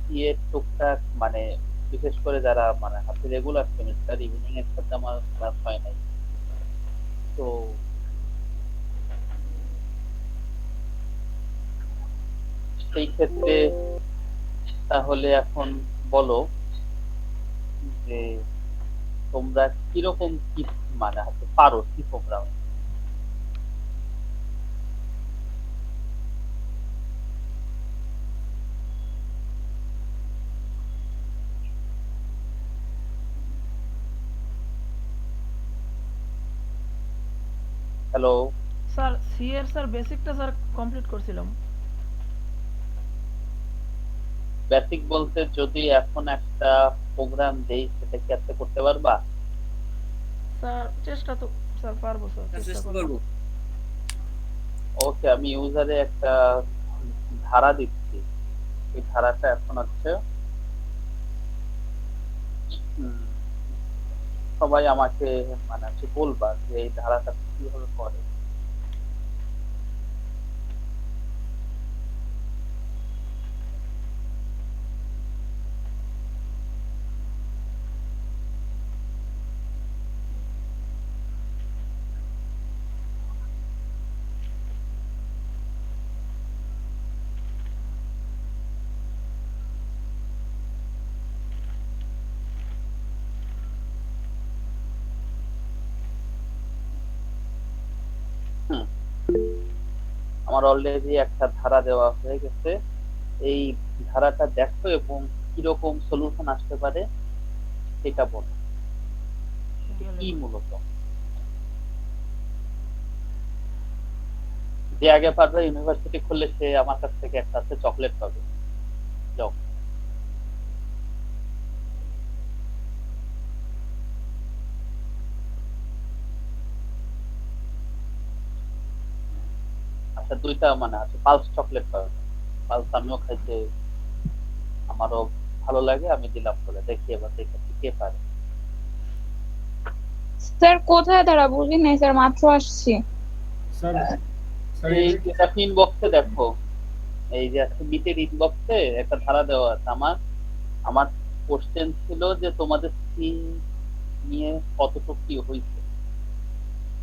C এর টুকটাক মানে বিশেষ করে যারা মানে হাতে রেগুলার সেমিস্টার ইভিনিং এর সাথে আমার ক্লাস হয় নাই। তো সেই ক্ষেত্রে তাহলে এখন বলো যে তোমরা কিরকম কি মানে হচ্ছে পারো C program. Hello. Sir C এর স্যার বেসিকটা স্যার কমপ্লিট করছিলাম। বেসিক বলতে যদি এখন একটা প্রোগ্রাম দেই সেটা কি আজকে করতে পারবা? স্যার চেষ্টা তো স্যার পারবো স্যার, চেষ্টা চেষ্টা করব। করবো। ওকে, আমি ইউজারে একটা ধারা দিচ্ছি। এই ধারাটা এখন হচ্ছে উম, সবাই আমাকে মানে হচ্ছে বলবা যে এই ধারাটা কিভাবে করে। হুম, আমার অলরেডি একটা ধারা দেওয়া হয়ে গেছে। এই ধারাটা দেখো এবং কিরকম সলিউশন আসতে পারে সেটা বলো। কি মূলত যে আগে পারবে ইউনিভার্সিটি খুললে সে আমার কাছ থেকে একটা আছে চকলেট পাবে। যাও। আচ্ছা, দুইটা মানে আছে পালস চকলেট পাবে। পালস আমিও খাইতে আমারও ভালো লাগে, আমি দিলাম বলে দেখি এবার দেখে কে পারে। স্যার কোথায় দাঁড়া বুঝি নাই স্যার, মাত্র আসছি। স্যার স্যার এই এটা কি যেটা ইনবক্সে দেখো, এই যে আছে বিটের ইনবক্সে একটা ধারা দেওয়া আছে। আমার আমার কোশ্চেন ছিল যে তোমাদের সি নিয়ে কতটুকু কি হয়েছে।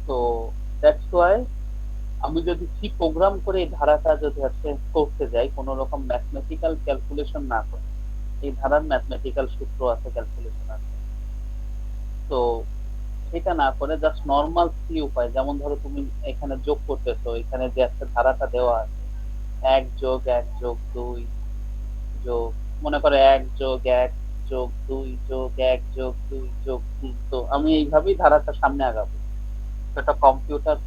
তো দ্যাটস ওয়াই আমি যদি সি প্রোগ্রাম করে এই ধারাটা যদি হচ্ছে করতে যাই কোনো রকম ম্যাথমেটিক্যাল ক্যালকুলেশন না করে, এই ধারার ম্যাথমেটিক্যাল সূত্র আছে, ক্যালকুলেশন আছে, তো সেটা না করে জাস্ট নর্মাল সি উপায়, যেমন ধরো তুমি এখানে যোগ করতেছো, এখানে যে একটা ধারাটা দেওয়া আছে 1+1+2 যোগ, মনে করো 1+1+2+1+2+3, তো আমি এইভাবেই ধারাটা সামনে আগাবো। এটা কম্পিউটার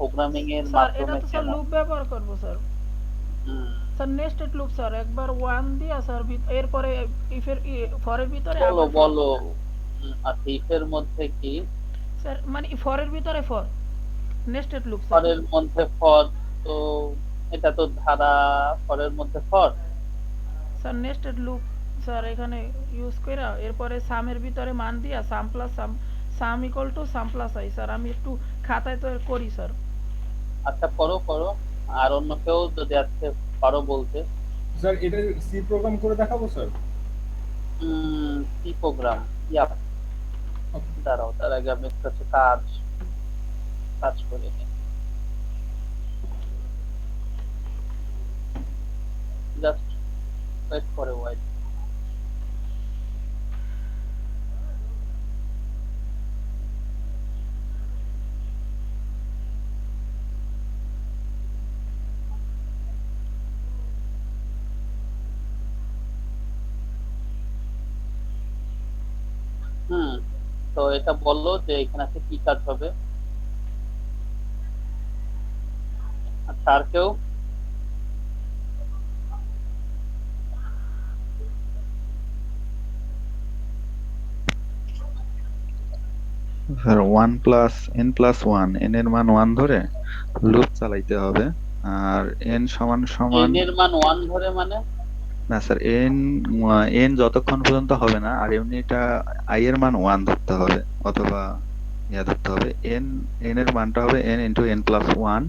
প্রোগ্রামিং এর স্যার এটা মাধ্যমে তো স্যার কেমন। লুপ ব্যবহার করব স্যার। হুম, স্যার নেস্টেড লুপ স্যার, একবার 1 দিয়া স্যার এরপরে ইফের ফরের ভিতরে বলো আবার ফর। বলো। আচ্ছা, ইফের মধ্যে কি? স্যার মানে ফরের ভিতরে ফর, নেস্টেড লুপ স্যার। ফরের মধ্যে ফর? তো এটা তো ধারা, ফরের মধ্যে for. Sir nested loop sir এখানে ইউজ কইরা এরপরে সামের ভিতরে মান দিয়া সাম plus some, some equal to some plus I sir, আমি একটু খাতায় তো করি স্যার। আচ্ছা, করো করো। আর অন্য কেউ যদি আজকে পারো বলতে। স্যার এটা সি প্রোগ্রাম করে দেখাবো স্যার। কি প্রোগ্রাম? ইয়া, দাঁড়াও, তার আগে আমি একটা হচ্ছে কাজ কাজ করে নিই। জাস্ট ওয়েট করে ওয়াইট। হুম, তো এটা বললো যে এখানে আছে কি কাজ হবে। আচ্ছা, আর কেউ? স্যার 1+n+1, n এর মান 1 ধরে লুপ চালাইতে হবে। আর n সমান সমান, এন এর মান 1 ধরে মানে? না স্যার, n যতক্ষণ পর্যন্ত হবে না, আর এমনি এটা i এর মান 1 ধরতে হবে, অথবা ইয়া ধরতে হবে, n এর মানটা হবে n × n+1।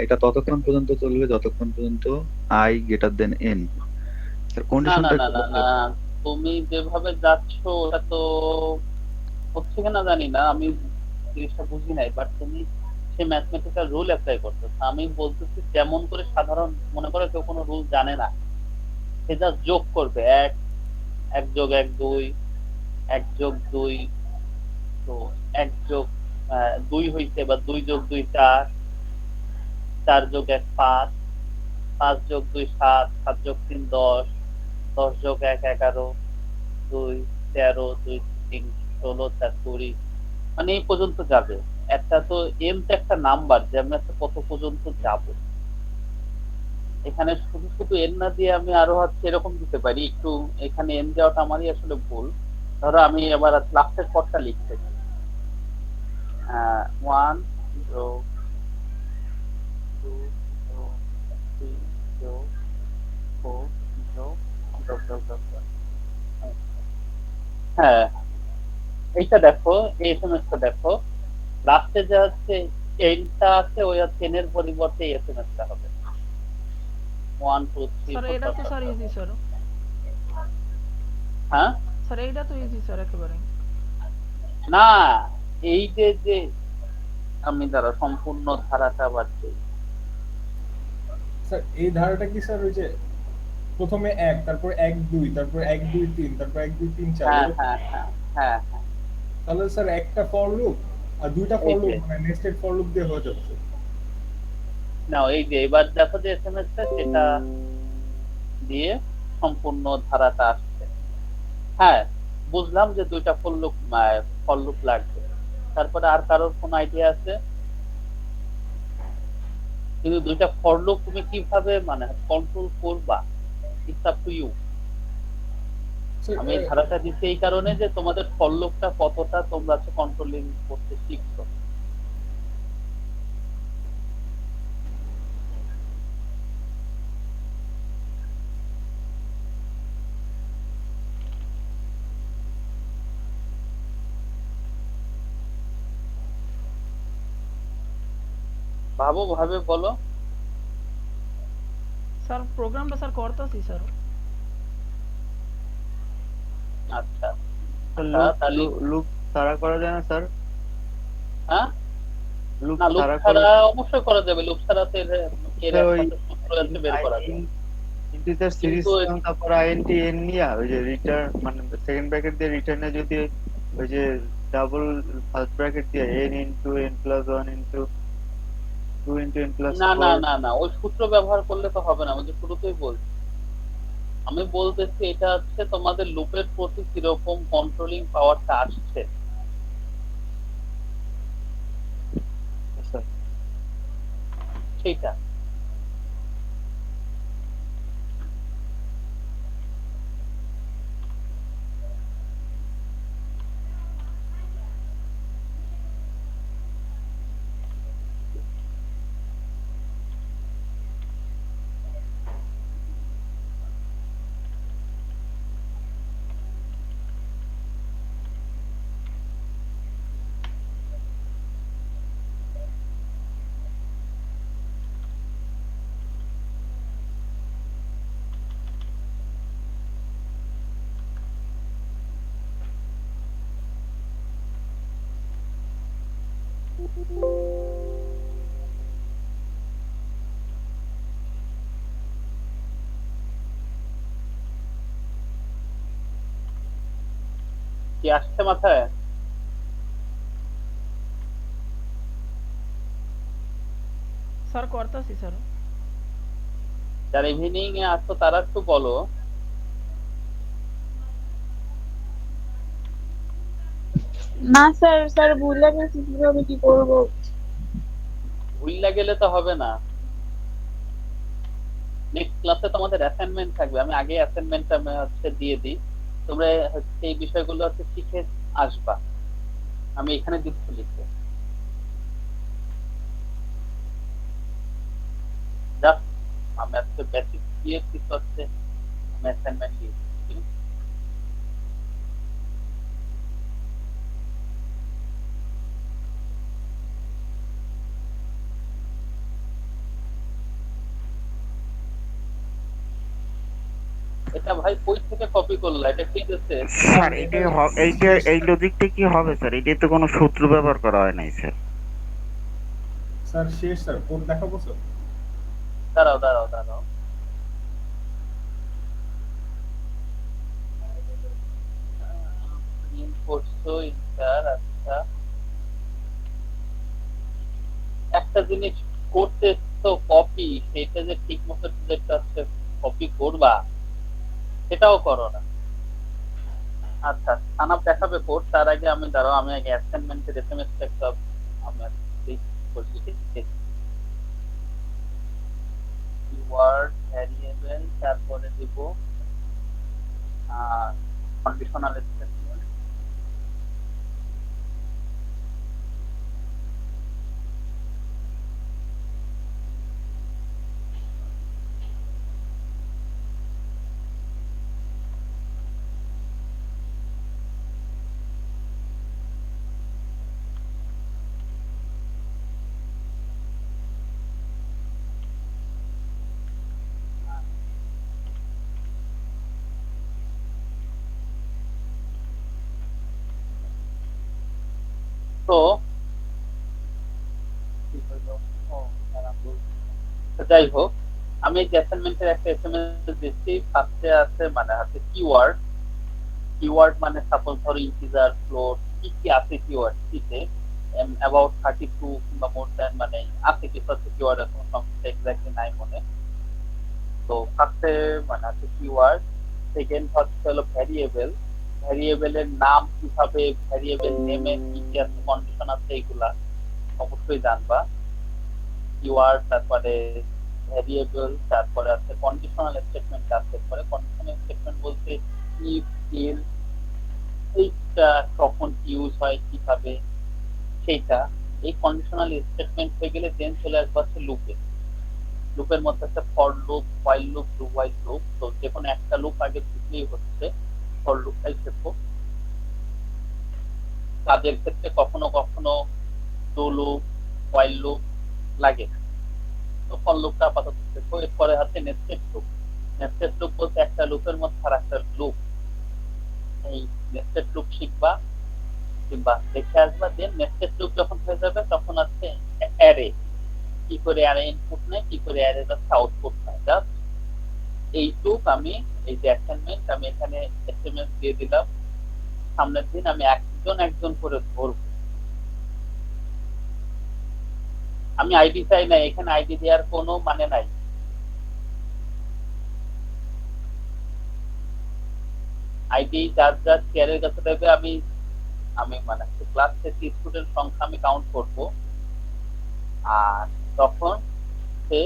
এটা ততক্ষণ পর্যন্ত চলবে যতক্ষণ পর্যন্ত i greater than n। Sir না না কন্ডিশনটা না একটু না বলতে না তুমি যেভাবে যাচ্ছ ওটা তো হচ্ছে কিনা জানি না, আমি জিনিসটা বুঝি নাই, বাট তুমি সে ম্যাথমেটিক্যাল রুল অ্যাপ্লাই করতেছো। আমি বলতেছি যেমন করে সাধারণ, মনে করো কেউ কোনো রুল জানে না, সে জাস্ট যোগ করবে, এক এক যোগ এক দুই, এক যোগ দুই, তো এক যোগ দুই হইছে, বা দুই যোগ দুই চার, চার যোগ এক পাঁচ, পাঁচ যোগ দুই সাত, সাত যোগ তিন দশ, দশ যোগ এক এগারো, দুই 13, দুই 3 16, 4 20, মানে এই পর্যন্ত যাবে। একটা তো এম তো একটা নাম্বার যে আমি একটা কত পর্যন্ত যাব, এখানে শুধু শুধু এন না দিয়ে আমি আরো হচ্ছে এরকম দিতে পারি একটু। এখানে এন দেওয়াটা আমারই আসলে ভুল। ধরো আমি এবার লাস্টের পদটা লিখতেছি, 1 0 2 0 3 0 4 0 ডট ডট ডট ডট। হ্যাঁ, এইটা দেখো, এই এসএমএসটা দেখো, লাস্টে যে হচ্ছে এনটা আছে, ওই টেন এর পরিবর্তে এসএমএসটা হবে 1 2 3 স্যার 4 এটা তো স্যার ইজি স্যার। হ্যাঁ স্যার এইটা তো ইজি স্যার একেবারে। না, এই যে যে আমি দ্বারা সম্পূর্ণ ধারাটা বাড়ছে। স্যার এই ধারাটা কি স্যার ওই যে প্রথমে এক, তারপর এক দুই, তারপর এক দুই তিন, তারপর এক দুই তিন চার, হ্যাঁ এরকম? হ্যাঁ হ্যাঁ হ্যাঁ হ্যাঁ, তাহলে স্যার একটা ফর লুপ আর দুইটা এই ফর লুপ যে মানে নেস্টেড ফর লুপ দিয়ে হয়ে যাচ্ছে। না, এই যে এবার দেখো যে এসএমএসটা, সেটা দিয়ে সম্পূর্ণ ধারাটা আসছে। হ্যাঁ, বুঝলাম যে দুইটা ফর লুপ লাগবে। তারপরে আর কারোর কোন আইডিয়া আছে? কিন্তু দুইটা ফর লুপ তুমি কিভাবে মানে কন্ট্রোল করবা, it's up to you. Sir আমি এই ধারাটা দিচ্ছি এই কারণে যে তোমাদের ফর লুপটা কতটা তোমরা কন্ট্রোলিং করতে শিখছো। ভাবো, ভাবে বলো। স্যার প্রোগ্রামটা স্যার করতেছি স্যার। আচ্ছা লুপ তাহলে লুপ ছাড়া করা যায় না স্যার? হ্যাঁ, লুপ না লুপ ছাড়া ছাড়া অবশ্যই করা যাবে, লুপ ছাড়া তো এর স্যার ওই একমাত্র সূত্র আছে, বের করা যাবে। ইন্টিজার সিরিজ কিন্তু তারপর আইএনটি এন নিয়া ওই যে রিটার্ন মানে সেকেন্ড ব্র্যাকেট দিয়ে রিটার্নে যদি ওই যে ডাবল ফার্স্ট ব্র্যাকেট দিয়ে n into n plus 1 into 2 into n plus না না 4 না না, ওই সূত্র ব্যবহার করলে তো হবে না, আমি তো শুরুতেই বলছি। আমি বলতেছি এটা হচ্ছে তোমাদের লুপের প্রতি কিরকম কন্ট্রোলিং পাওয়ারটা আসছে স্যার। সেইটা। কি আসছে মাথায়? স্যার করতেছি স্যার। যারা ইভিনিং এ আসতো তারা একটু বলো। না স্যার, স্যার ভুলে গেছি কিভাবে কি করবো। ভুললে গেলে তো হবে না, নেক্সট ক্লাসে তোমাদের অ্যাসাইনমেন্ট থাকবে, আমি আগে অ্যাসাইনমেন্টটা হচ্ছে দিয়ে দিই, তোমরা হচ্ছে এই বিষয়গুলো হচ্ছে শিখে আসবা। আমি এখানে দিচ্ছি লিখে, জাস্ট আমি আজকে বেসিক দিয়ে কিছু হচ্ছে আমি অ্যাসাইনমেন্ট দিয়ে দিচ্ছি। এটা এটা ভাই কই থেকে কপি করলা? এটা ঠিক আছে? স্যার এই লজিকটা কি হবে স্যার? এটাই তো কোনো সূত্র ব্যবহার করা হয় নাই স্যার। স্যার শেষ স্যার, কোড দেখাবো স্যার? দাঁড়াও। প্রিন্ট করছো ইন্টার, আচ্ছা। একটা জিনিস করতে তো কপি, সেটা যে ঠিক মতো যেটা হচ্ছে কপি করবা সেটাও করো না। আচ্ছা, সানাপ দেখাবে কোড, তার আগে আমি আগে অ্যাসাইনমেন্টের এসএমএস একটা আমরা করছি। কিওয়ার্ড ভ্যারিয়েবল, তারপরে দিব কন্ডিশনাল স্টেটমেন্ট। তো কি হলো? ও, দাঁড়া, বলছি। তো যাই হোক, আমি এই অ্যাসাইনমেন্টের একটা এসএমএস দিচ্ছি। ফার্স্টে আছে মানে আছে কিওয়ার্ড মানে সাপোজ ধরো ইন্টিজার, ফ্লোট, কি কি আছে কিওয়ার্ড দিতে, অ্যাবাউট 32 কিংবা মোর দ্যান, মানে আছে কিছু আছে কিওয়ার্ড, এখন সংখ্যাটা এক্স্যাক্টলি নাই মনে। তো ফার্স্টে মানে আছে কিওয়ার্ড, সেকেন্ড হচ্ছে হলো ভ্যারিয়েবলের নাম, কিভাবে ভ্যারিয়েবল নেমে কি কি আছে, কন্ডিশন আছে, এগুলা অবশ্যই জানবা। কিওয়ার্ড, তারপরে ভ্যারিয়েবল, তারপরে আছে কন্ডিশনাল স্টেটমেন্ট আছে। পরে কন্ডিশনাল স্টেটমেন্ট বলতে ইফ, এল, এইটা কখন ইউজ হয়, কিভাবে, সেইটা। এই কন্ডিশনাল স্টেটমেন্ট হয়ে গেলে দেন চলে আসবে হচ্ছে লুপের মধ্যে একটা for loop, while loop, do while loop. তো যে কোনো একটা লুপ আগে শিখলেই হচ্ছে, ফর লুপটাই শেখো। তাদের ক্ষেত্রে কখনো কখনো ডু লুপ, হোয়াইল লুপ লাগে, তো ফর লুপটা আপাতত শেখো। এরপরে হচ্ছে নেস্টেড লুপ বলতে একটা লুপের মধ্যে আর একটা লুপ, এই নেস্টেড লুপ শিখবা কিংবা দেখে আসবা। দেন নেস্টেড লুপ যখন হয়ে যাবে তখন আছে অ্যারে, কি করে অ্যারে ইনপুট নেয়, কি করে অ্যারে আউটপুট নেয়। জাস্ট এইটুক আমি, এই যে অ্যাসাইনমেন্ট আমি এখানে এসএমএস দিয়ে দিলাম। সামনের দিন আমি একজন করে ধরবো। আমি আইডি চাই না, এখানে আইডি দেওয়ার কোনো মানে নাই। আইডি যার চেয়ারের কাছে দেবে, আমি আমি মানে ক্লাস শেষে স্টুডেন্ট সংখ্যা আমি কাউন্ট করব, আর তখন সে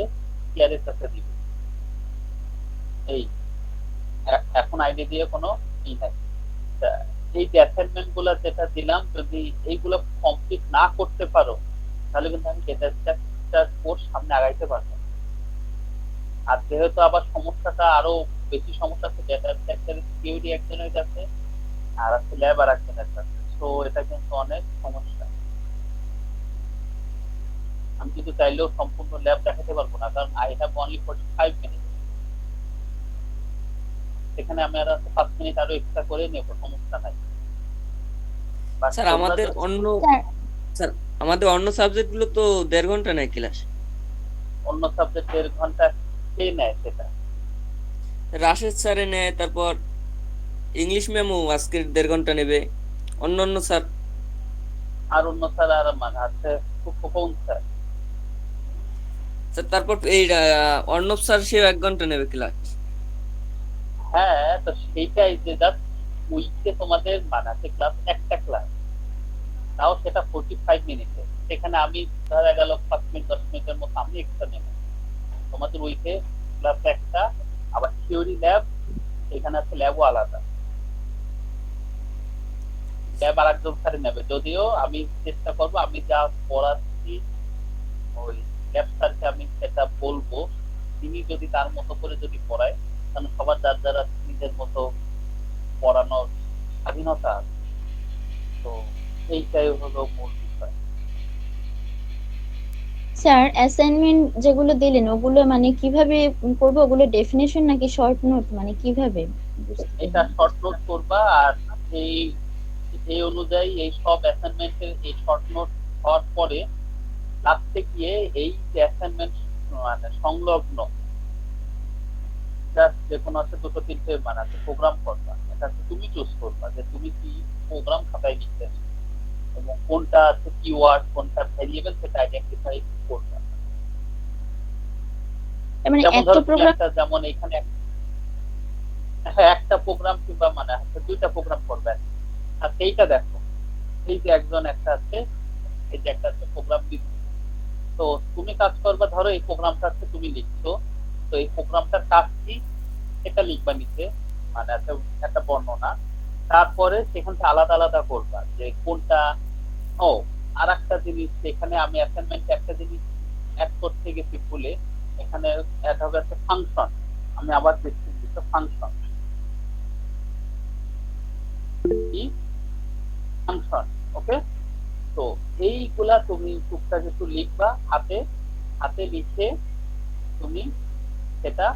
চেয়ারের কাছে দিবে। এই এখন আইডি দিয়ে কোনো ই নাই। এই যে অ্যাসাইনমেন্ট গুলো যেটা দিলাম, যদি এইগুলো কমপ্লিট না করতে পারো তাহলে কিন্তু আমি ডেটা স্ট্রাকচার কোর্স সামনে আগাইতে পারবো। আর যেহেতু আবার সমস্যাটা আরো বেশি সমস্যা আছে, ডেটা স্ট্রাকচার থিওরি একজনের কাছে আর আছে ল্যাব আর একজনের কাছে, তো এটা কিন্তু অনেক সমস্যা। আমি কিন্তু চাইলেও সম্পূর্ণ ল্যাব দেখাতে পারবো না, কারণ আই হ্যাভ অনলি 45 মিনিট। সেখানে আমি আর 5 মিনিট আরো এক্সট্রা করে নেব, সমস্যা নাই। স্যার আমাদের অন্য সাবজেক্ট গুলো তো 1.5 ঘন্টা নেয় ক্লাস। অন্য সাবজেক্ট 1.5 ঘন্টা কে নেয় সেটা? রাশেদ স্যারে নেয়, তারপর ইংলিশ ম্যামও আজকে 1.5 ঘন্টা নেবে। অন্য স্যার আর অন্য স্যার আর মানে আছে কোন স্যার? স্যার তারপর এই অর্ণব স্যার সে 1 ঘন্টা নেবে ক্লাস। হ্যাঁ, তো সেইটাই যে জাস্ট উইকে তোমাদের মানাতে ক্লাস একটা ক্লাস, তাও সেটা 45 মিনিটে। সেখানে আমি ধরা গেল 5 মিনিট 10 মিনিটের মতো আমি এক্সট্রা নেব। তোমাদের উইকে ক্লাস একটা, আবার থিওরি ল্যাব, এখানে আছে ল্যাবও আলাদা। ল্যাব আর একজন স্যার নেবে, যদিও আমি চেষ্টা করবো আমি যা পড়াচ্ছি ওই ল্যাব স্যারকে আমি সেটা বলবো, তিনি যদি তার মতো করে যদি পড়ায়, কারণ সবার যার যারা নিজের মতো পড়ানোর স্বাধীনতা আছে। তো এইটাই হলো মূল বিষয়। স্যার অ্যাসাইনমেন্ট যেগুলো দিলেন ওগুলো মানে কিভাবে করবো, ওগুলো ডেফিনেশন নাকি শর্ট নোট, মানে কিভাবে বুঝতে এটা পারিনি। শর্ট নোট করবা, আর এই এই অনুযায়ী এই সব অ্যাসাইনমেন্টের এই শর্ট নোট হওয়ার পরে লাস্টে গিয়ে এই যে অ্যাসাইনমেন্ট মানে সংলগ্ন জাস্ট যে কোনো আছে দুটো তিনটে মানে আছে প্রোগ্রাম করবা, এটা তুমি চুজ করবা যে তুমি কি প্রোগ্রাম খাতায় লিখতে চাও এবং কোনটা আছে কিওয়ার্ড কোনটা ভ্যারিয়েবল সেটা আইডেন্টিফাই করবা। তার মানে যেমন একটা ধরো তুমি প্রোগ্রাম। একটা, যেমন এখানে হ্যাঁ একটা প্রোগ্রাম কিংবা মানে হচ্ছে দুইটা প্রোগ্রাম করবে, আর সেইটা দেখো এই যে একজন একটা আছে, এই যে একটা আছে প্রোগ্রাম লিখছে, তো তুমি কাজ করবা, ধরো এই প্রোগ্রামটা আছে তুমি লিখছো, তো এই প্রোগ্রামটার কাজ কি এটা লিখবা নিচে, মানে একটা বর্ণনা, তারপরে সেখান থেকে আলাদা আলাদা করবা যে কোনটা। ও আর একটা জিনিস, এখানে আমি অ্যাসাইনমেন্টে একটা জিনিস অ্যাড করতে গেছি ভুলে, এখানে অ্যাড হবে একটা ফাংশন, আমি আবার দেখছি দুটো ফাংশন, কি ফাংশন, ওকে। তো এইগুলা তুমি টুকটাক একটু লিখবা হাতে, হাতে লিখে তুমি সেটা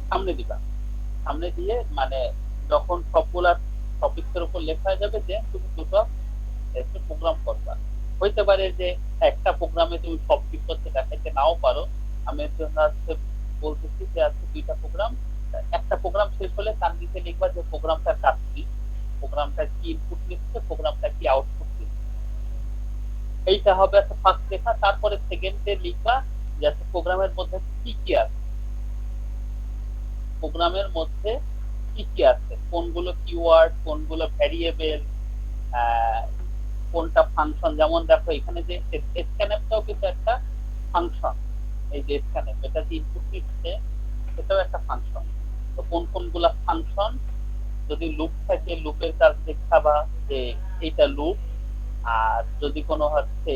সামনে দিবা, সামনে দিয়ে মানে যখন সবগুলা টপিকের উপর লেখা হয়ে যাবে যে তুমি দুটো একটু প্রোগ্রাম করবা। হইতে পারে যে একটা প্রোগ্রামে তুমি সব কিছু হচ্ছে দেখাইতে নাও পারো, আমি এর জন্য আজকে বলতেছি যে আজকে দুইটা প্রোগ্রাম, একটা প্রোগ্রাম শেষ হলে তার নিচে লিখবা যে প্রোগ্রামটার কাজ কি, প্রোগ্রামটা কি ইনপুট নিচ্ছে, প্রোগ্রামটা কি আউটপুট দিচ্ছে, এইটা হবে একটা ফার্স্ট লেখা। তারপরে সেকেন্ডে লিখবা যে আচ্ছা প্রোগ্রামের মধ্যে কি কি আছে, প্রোগ্রামের মধ্যে কি কি আছে, কোনগুলো কিওয়ার্ড, কোনগুলো ভ্যারিয়েবল, কোনটা ফাংশন। যেমন দেখো এখানে যে স্ক্যানএপটাও কিন্তু একটা ফাংশন, এই যে স্ক্যানএপ এটা যে ইনপুট নিচ্ছে সেটাও একটা ফাংশন। তো কোন কোনগুলা ফাংশন, যদি লুপ থাকে লুপের কাজ দেখাবা যে এইটা লুপ, আর যদি কোনো হচ্ছে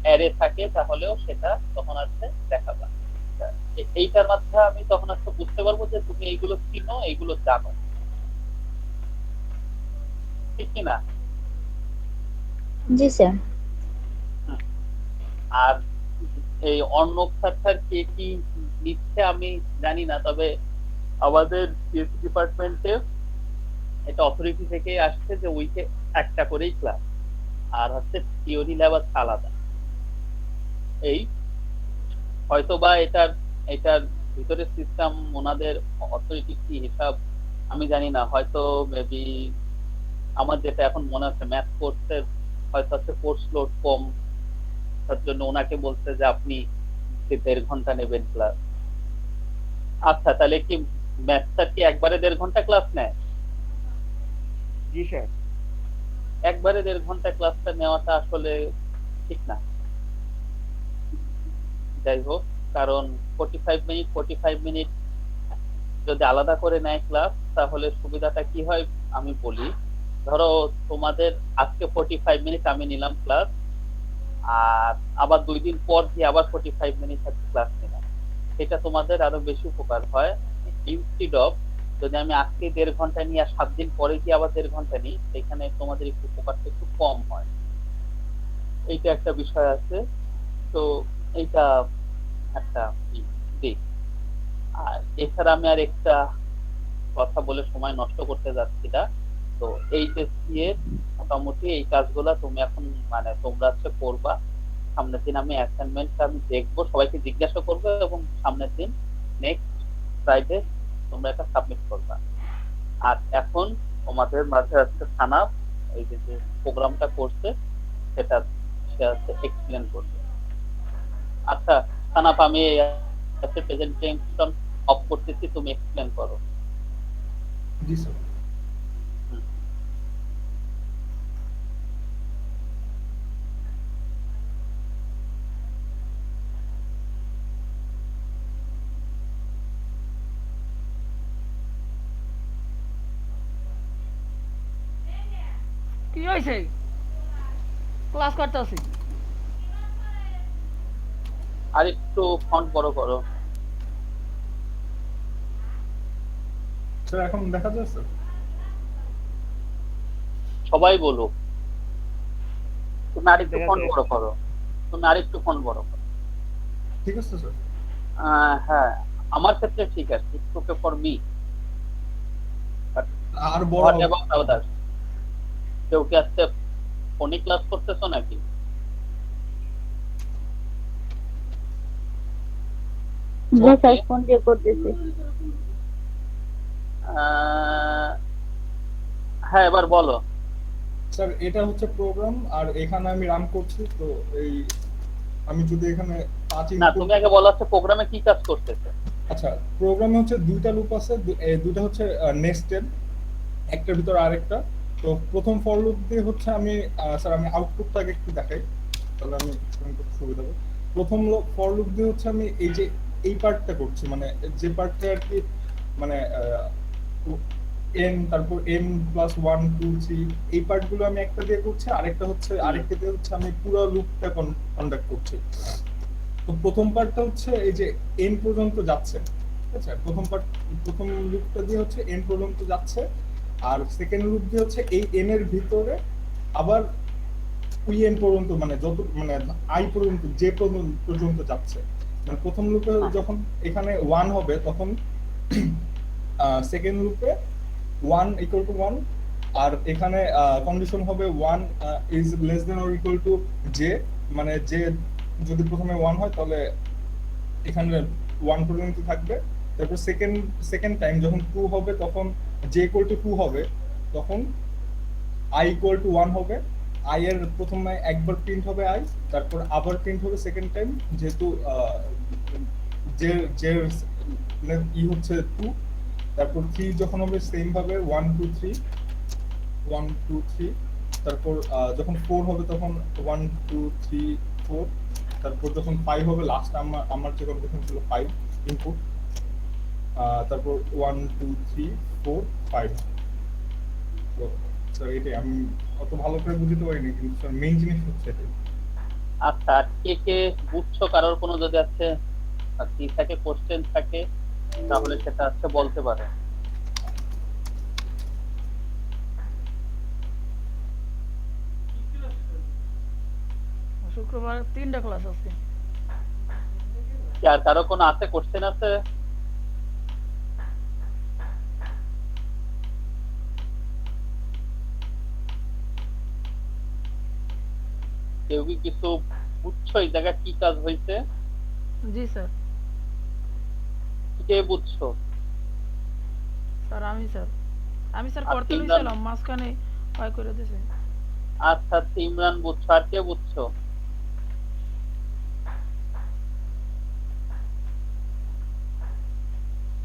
অ্যারে থাকে তাহলেও সেটা তখন হচ্ছে দেখাবা। এইটার মাধ্যমে আমি তখন হচ্ছে বুঝতে পারবো যে তুমি এইগুলো চিনো, এইগুলো জানো, ঠিক কিনা? জি স্যার। আর এই অর্ণব স্যার কে কি নিচ্ছে আমি জানি না, তবে আমাদের সিএসসি ডিপার্টমেন্টে এটা অথরিটি থেকে আসছে যে উইকে একটা করেই ক্লাস, আর হচ্ছে থিওরি ল্যাব আছে আলাদা। এই হয়তো বা এটার এটার ভিতরের সিস্টেম ওনাদের অথরিটি কি হিসাব আমি জানি না, হয়তো মেবি আমার যেটা এখন মনে হচ্ছে ম্যাথ কোর্সের হয়তো হচ্ছে কোর্স লোড কম, তার জন্য ওনাকে বলছে যে আপনি 1.5 ঘন্টা নেবেন ক্লাস। আচ্ছা তাহলে কি ম্যাথটা কি একবারে 1.5 ঘন্টা ক্লাস নেয়? জি স্যার। একবারে 1.5 ঘন্টা ক্লাসটা নেওয়াটা আসলে ঠিক না। যাই হোক, কারণ 45 মিনিট যদি আলাদা করে নেয় ক্লাস তাহলে সুবিধাটা কি হয় আমি বলি। ধরো তোমাদের আজকে 45 মিনিট আমি নিলাম ক্লাস, আর আবার 2 দিন পর দিয়ে আবার 45 মিনিট ক্লাস নিলাম, এটা তোমাদের আরো বেশি উপকার হয়। ইনস্টিড অফ যদি আমি আজকে 1.5 ঘন্টা নিই আর 7 দিন পরে গিয়ে আবার 1.5 ঘন্টা নিই, সেখানে তোমাদের একটু উপকারটা একটু কম হয়, এইটা একটা বিষয় আছে। তো এইটা একটা দিক। আর এছাড়া আমি আর একটা কথা বলে সময় নষ্ট করতে যাচ্ছি না। তো এইচএসসি এর মোটামুটি এই কাজগুলা তুমি এখন মানে তোমরা হচ্ছে করবা। সামনের দিন আমি অ্যাসাইনমেন্টটা আমি দেখবো, সবাইকে জিজ্ঞাসা করবো, এবং সামনের দিন নেক্সট ফ্রাইডে তোমরা এটা সাবমিট করবা। আর এখন তোমাদের মাঝে আজকে সানাপ এই যে যে প্রোগ্রামটা করছে সেটা সে হচ্ছে এক্সপ্লেন করবে। আচ্ছা সানাপ, আমি আজকে প্রেজেন্টেশন অফ করতেছি, তুমি এক্সপ্লেন করো। জি স্যার। কি হয়েছে? ক্লাস করতে আছি। আর একটু ফন্ট বড় করো। স্যার এখন দেখা যাচ্ছে? সবাই বলুক। তুমি আরেকটু দেখা ফন্ট যায়। বড় করো, তুমি আরেকটু ফন্ট বড় করো। ঠিক আছে স্যার? হ্যাঁ, আমার ক্ষেত্রে ঠিক আছে, it's okay for me, but আর বড় হোয়াট হবে। About others? কেউ কি আজকে ফোনে ক্লাস করতেছো নাকি? জি স্যার, ওকে, ফোন দিয়ে করতেছি। হ্যাঁ এবার বলো। স্যার এটা হচ্ছে প্রোগ্রাম, আর এখানে আমি রান করছি, তো এই আমি যদি এখানে 5 না, ইনপুট। তুমি আগে বলো হচ্ছে প্রোগ্রামে কি কাজ করতেছে। আচ্ছা, প্রোগ্রামে হচ্ছে দুইটা লুপ আছে, দুইটা হচ্ছে নেস্টেড, একটার ভিতর আরেকটা। তো প্রথম ফর লুপ দিয়ে হচ্ছে আমি স্যার আমি আউটপুটটাকে একটু দেখাই, তাহলে আমি explain করতে সুবিধা হবে। প্রথম ফর লুপ দিয়ে হচ্ছে আমি এই যে এই পার্টটা করছি, মানে যে পার্টটা আর কি, মানে n, তারপর n প্লাস 1 2 3, এই পার্টগুলো আমি একটা দিয়ে করছি, আরেকটা হচ্ছে আরেকটা দিয়ে হচ্ছে আমি পুরো লুপটা কন্ডাক্ট করছি। তো প্রথম পার্টটা হচ্ছে এই যে n পর্যন্ত যাচ্ছে, ঠিক আছে? প্রথম লুপটা দিয়ে হচ্ছে n পর্যন্ত যাচ্ছে, আর সেকেন্ড লুপ দিয়ে হচ্ছে এই n এর ভিতরে আবার ওই n পর্যন্ত, মানে যত মানে i পর্যন্ত, যে পর্যন্ত যাচ্ছে। মানে প্রথম লুপে যখন এখানে 1 হবে তখন সেকেন্ড লুপে 1 ইকুয়াল টু 1, আর এখানে কন্ডিশন হবে 1 is less than or equal to j, মানে যে যদি প্রথমে 1 হয় তাহলে এখানে 1 পর্যন্ত থাকবে। তারপর সেকেন্ড টাইম যখন 2 হবে তখন j ইকুয়াল টু 2 হবে, তখন i ইকুয়াল টু 1 হবে। i এর প্রথমে একবার প্রিন্ট হবে i, তারপর আবার প্রিন্ট হবে সেকেন্ড টাইম, যেহেতু যে যে ই হচ্ছে 2। তারপর 3 যখন হবে সেম ভাবে 1 2 3 1 2 3, তারপর যখন 4 হবে তখন 1 2 3 4, তারপর যখন 5 হবে, লাস্ট আমার যে কন্ডিশন ছিল 5 ইনপুট, তারপর 1 2 3 4 5। তো স্যার এটাই, আমি অত ভালো করে বুঝতে পারিনি, কিন্তু স্যার মেইন জিনিস হচ্ছে এটাই। আচ্ছা, আর কে কে বুঝছো? কারোর কোনো যদি আছে কি থাকে, কোশ্চেন থাকে, তাহলে সেটা হচ্ছে বলতে পারে। শুক্রবার 3টা ক্লাস আছে। কি আর কারো কোনো আছে, কোশ্চেন আছে? কেউ কি কিছু বুঝছো এই জায়গায় কি কাজ হয়েছে? জি স্যার। কে বুঝছো? স্যার আমি স্যার আর করতে ইমরান? লইছিলাম, মাঝখানে হয় করে দিয়েছে। আচ্ছা আচ্ছা, ইমরান বুঝছো, আর কে বুঝছো?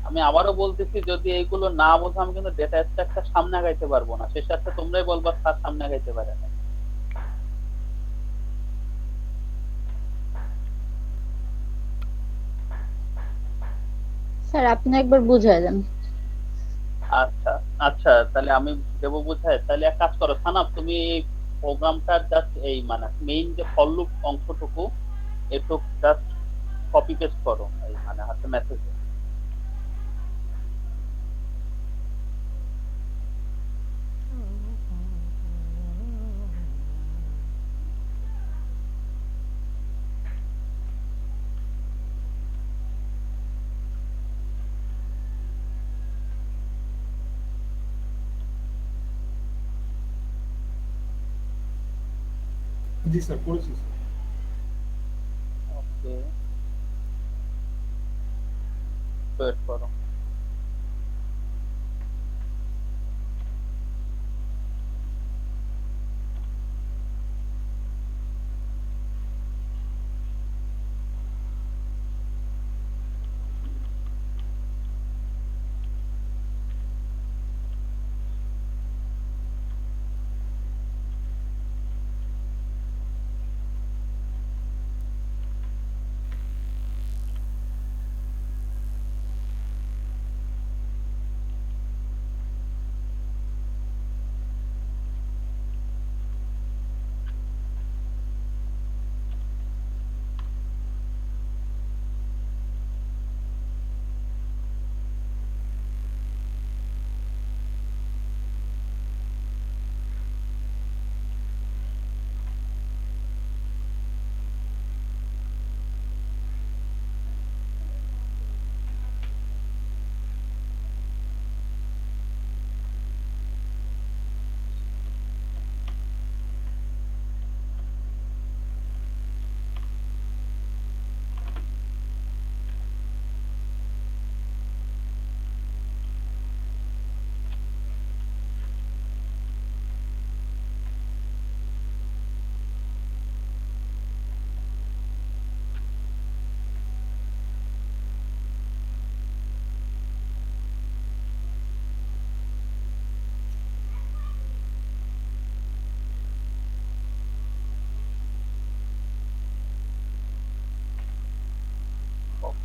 আমি আবারও বলতেছি, যদি এইগুলো না বোঝো আমি কিন্তু ডেটা স্ট্রাকচার সামনে আগাইতে পারবো না। শেষ একটা তোমরাই বলবা তার সামনে আগাইতে পারে না। স্যার আপনি একবার বুঝায় দেন। আচ্ছা আচ্ছা, তাহলে আমি দেবো বুঝাই। তাহলে এক কাজ করো সানাপ, তুমি এই প্রোগ্রামটার জাস্ট এই মানে মেইন যে ফর লুপ অংশটুকু একটু জাস্ট কপি পেস্ট করো এই মানে হাতে মেসেজে। জি স্যার, করেছি স্যার। ওকে, ওয়েট করো।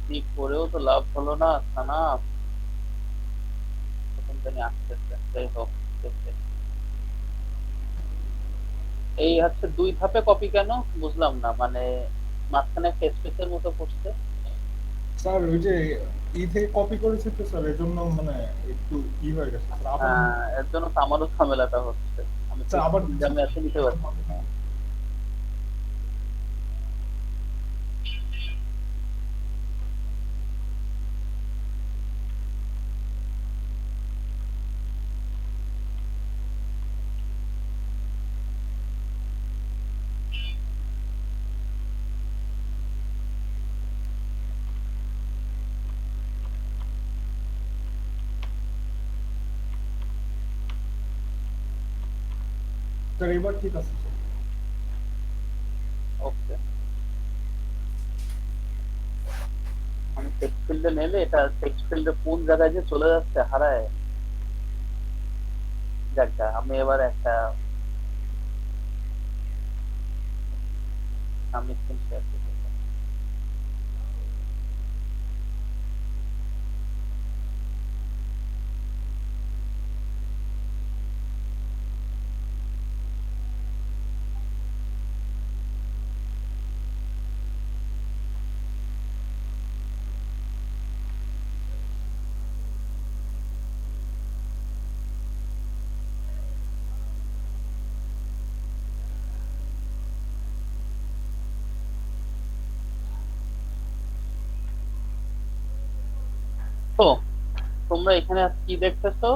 কি করেও তো লাভ হলো না সানা, তখন জানি আসতেছে। যাই হোক, দেখতে। এই হচ্ছে 2 ধাপে কপি কেন বুঝলাম না, মানে মাঝখানে একটা স্পেসের মতো পড়ছে। স্যার ওই যে থেকে কপি করেছে তো স্যার, এজন্য মানে একটু হয়ে গেছে স্যার। আবার এর জন্য তো আমারও ঝামেলাটা হচ্ছে, আমি স্যার আবার আমি এত নিতে পারছি না। স্যার এবার ঠিক আছে স্যার। ওকে, আমি টেক্সট ফিল্ডে নেলে এটা টেক্সট ফিল্ডে কোন জায়গায় যে চলে যাচ্ছে হারায়। যাক, আমি এবার একটা আমি স্ক্রিন শেয়ার করব। তো তোমরা এখানে কি দেখতেছো,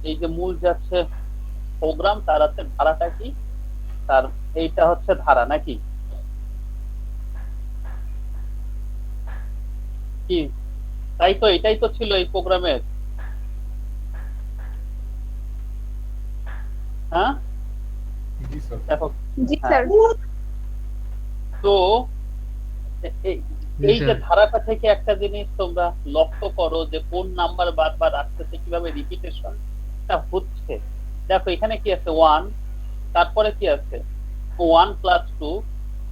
এই যে মূল যাচ্ছে প্রোগ্রাম, তার আছে ধারাটা কি, তার এইটা হচ্ছে ধারা নাকি কি? তাই তো, এটাই তো ছিল এই প্রোগ্রামের। হ্যাঁ জি স্যার। দেখো, জি হ্যাঁ। স্যার। তো এই যে ধারাটা থেকে একটা জিনিস তোমরা লক্ষ্য করো যে কোন নাম্বার বারবার আসতেছে, কিভাবে রিপিটেশন হচ্ছে। দেখো এখানে কি আছে 1, তারপরে কি আছে 1 + 2,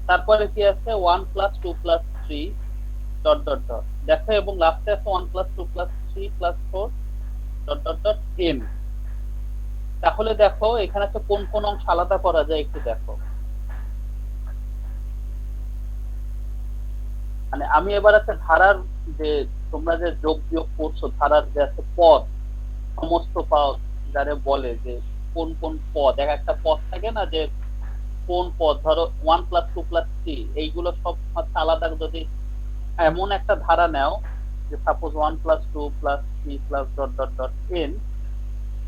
তারপরে কি আছে 1 + 2 + 3 ... দেখো, এবং লাস্টে আছে 1 + 2 + 3 + 4 ... n। তাহলে দেখো এখানে তো কোন কোন অংশ আলাদা করা যায় একটু দেখো। মানে আমি এবার একটা ধারার যে তোমরা যে যোগ বিয়োগ করছো, ধারার যে আছে পদ, সমস্ত পদ যারে বলে যে কোন কোন পদ, একটা পদ থাকে না যে কোন পদ, ধরো 1 + 2 + 3, এইগুলো সব আলাদা। যদি এমন একটা ধারা নাও যে সাপোজ 1 + 2 + 3 + ... n,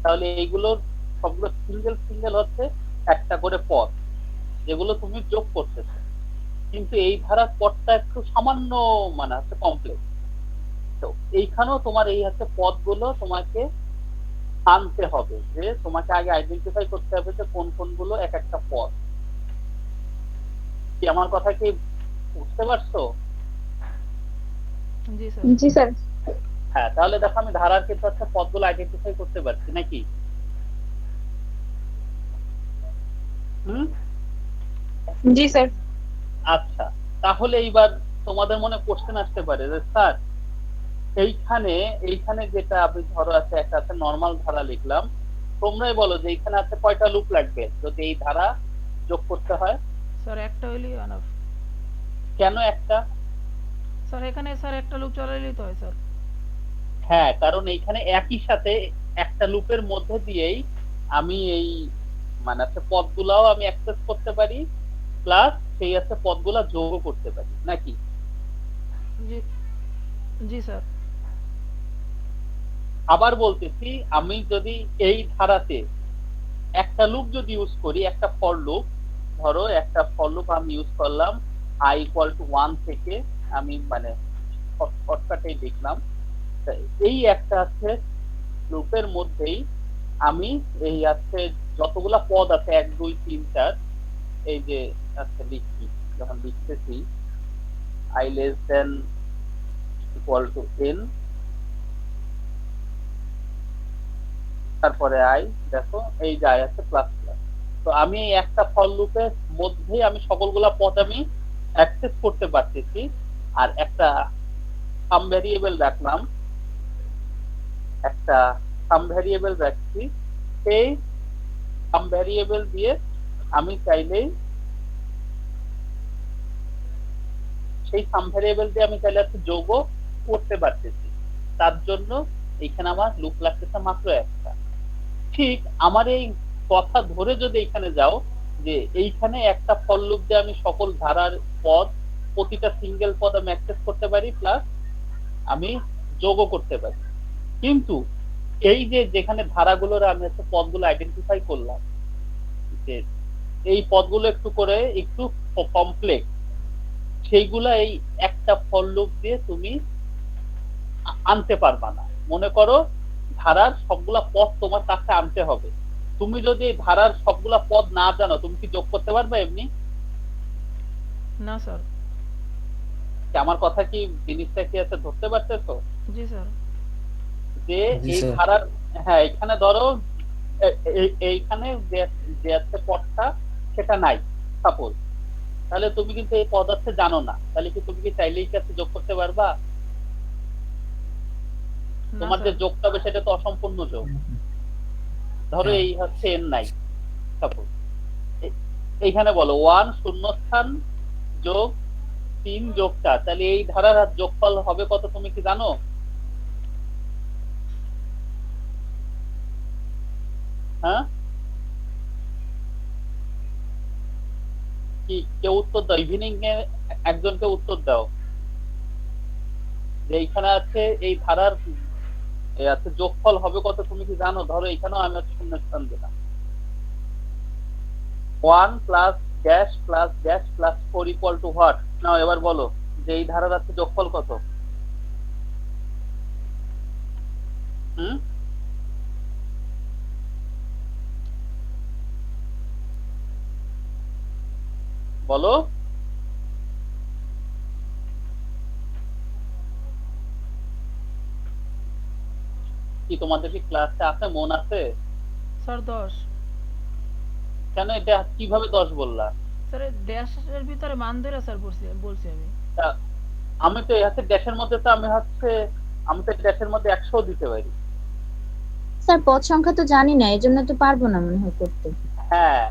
তাহলে এইগুলোর সবগুলো সিঙ্গেল সিঙ্গেল হচ্ছে একটা করে পদ, যেগুলো তুমি যোগ করতেছো। কিন্তু এই ধারার পদটা একটু সামান্য মানে হচ্ছে কমপ্লেক্স। তো এইখানেও তোমার এই হচ্ছে পদগুলো তোমাকে আনতে হবে, যে তোমাকে আগে আইডেন্টিফাই করতে হবে যে কোন কোনগুলো এক একটা পদ। কি আমার কথা কি বুঝতে পারছো? জি স্যার। জি স্যার। হ্যাঁ, তাহলে দেখো আমি ধারার ক্ষেত্রে হচ্ছে পদগুলো আইডেন্টিফাই করতে পারছি নাকি? জি স্যার। আচ্ছা, তাহলে এইবার তোমাদের মনে কোশ্চেন আসতে পারে যে স্যার এইখানে যেটা আপনি ধরো আছে একটা আছে নরমাল ধারা লিখলাম, তোমরাই বলো যে এইখানে আছে কয়টা লুপ লাগবে যদি এই ধারা যোগ করতে হয়? স্যার একটা হইলেই এনাফ। কেন একটা? স্যার এখানে স্যার একটা লুপ চালাইলেই তো হয় স্যার। হ্যাঁ, কারণ এইখানে একই সাথে একটা লুপের মধ্যে দিয়েই আমি এই মানে আছে পদগুলাও আমি অ্যাক্সেস করতে পারি, প্লাস সেই আছে পদগুলা যোগও করতে পারি নাকি? জি জি স্যার। আবার বলতেছি, আমি যদি এই ধারাতে একটা লুপ যদি ইউজ করি, একটা ফর লুপ, ধরো একটা ফর লুপ আমি ইউজ করলাম i = 1 থেকে, আমি মানে শর্টকাটেই লিখলাম, এই একটা আছে লুপের মধ্যেই আমি এই আছে যতগুলা পদ আছে 1 2 3 4, এই যে আচ্ছা লিখি, যখন লিখতেছি i <= n, তারপরে i, দেখো এই যে i আছে প্লাস প্লাস। তো আমি এই একটা ফর লুপের মধ্যেই আমি সকলগুলা পদ আমি অ্যাক্সেস করতে পারতেছি। আর একটা সাম ভ্যারিয়েবল রাখলাম, একটা সাম ভ্যারিয়েবল রাখছি, সেই সাম ভ্যারিয়েবল দিয়ে আমি চাইলেই একটা যোগও করতে পারতেছি। তার জন্য এখানে আমার লুপ লাগতেছে মাত্র একটা। ঠিক আমার এই কথা ধরে যদি এখানে যাও যে এইখানে একটা ফর লুপ দিয়ে আমি সকল ধারার পদ, প্রতিটা সিঙ্গেল পদ আমি অ্যাক্সেস করতে পারি, প্লাস আমি যোগও করতে পারি। কিন্তু এই যে যেখানে ধারাগুলোর আমি হচ্ছে পদগুলো আইডেন্টিফাই করলাম, যে এই পদগুলো একটু কমপ্লেক্স, সেইগুলা এই একটা ফর লুপ দিয়ে তুমি আনতে পারবা না। মনে করো ধারার সবগুলা পদ তোমার কাছে আনতে হবে, তুমি যদি এই ধারার সবগুলা পদ না জানো, তুমি কি যোগ করতে পারবে এমনি? না স্যার। আমার কথা কি জিনিসটা কি আছে ধরতে পারতেছো? জি স্যার। যে এই ধারার, হ্যাঁ এখানে ধরো এইখানে যে আছে পদটা সেটা নাই সাপোজ, তাহলে তুমি কিন্তু এই পদ আছে জানো না, তাহলে কি তুমি কি চাইলেই কাছে যোগ করতে পারবা? তোমার যে যোগটা হবে সেটা তো অসম্পূর্ণ যোগ। ধরো এই হচ্ছে এন নাই সাপোজ, এইখানে বলো 1 শূন্যস্থান যোগ 3 যোগ 4, তাহলে এই ধারার যোগফল হবে কত তুমি কি জানো? হ্যাঁ, কি কেউ উত্তর দাও, ইভিনিং এ একজনকে উত্তর দাও যে এইখানে আছে এই ধারার আছে যোগফল হবে কত তুমি কি জানো? ধরো এখানেও আমি শূন্যস্থান দিলাম, 1 plus dash plus dash plus 4 equal to what? Now এবার বলো যে এই ধারার আছে যোগফল কত? বলো। কি তোমাদের কি ক্লাসে আছে, মন আছে? স্যার 10। কেন এটা কিভাবে 10 বললা? স্যার ড্যাশের ভিতরে মান ধরে স্যার বলছি আমি। আমি তো এর ড্যাশের মধ্যে তো আমি তো ড্যাশের মধ্যে 100 দিতে পারি। স্যার পদ সংখ্যা তো জানি না, এজন্য তো পারবো না মনে হয় করতে। হ্যাঁ,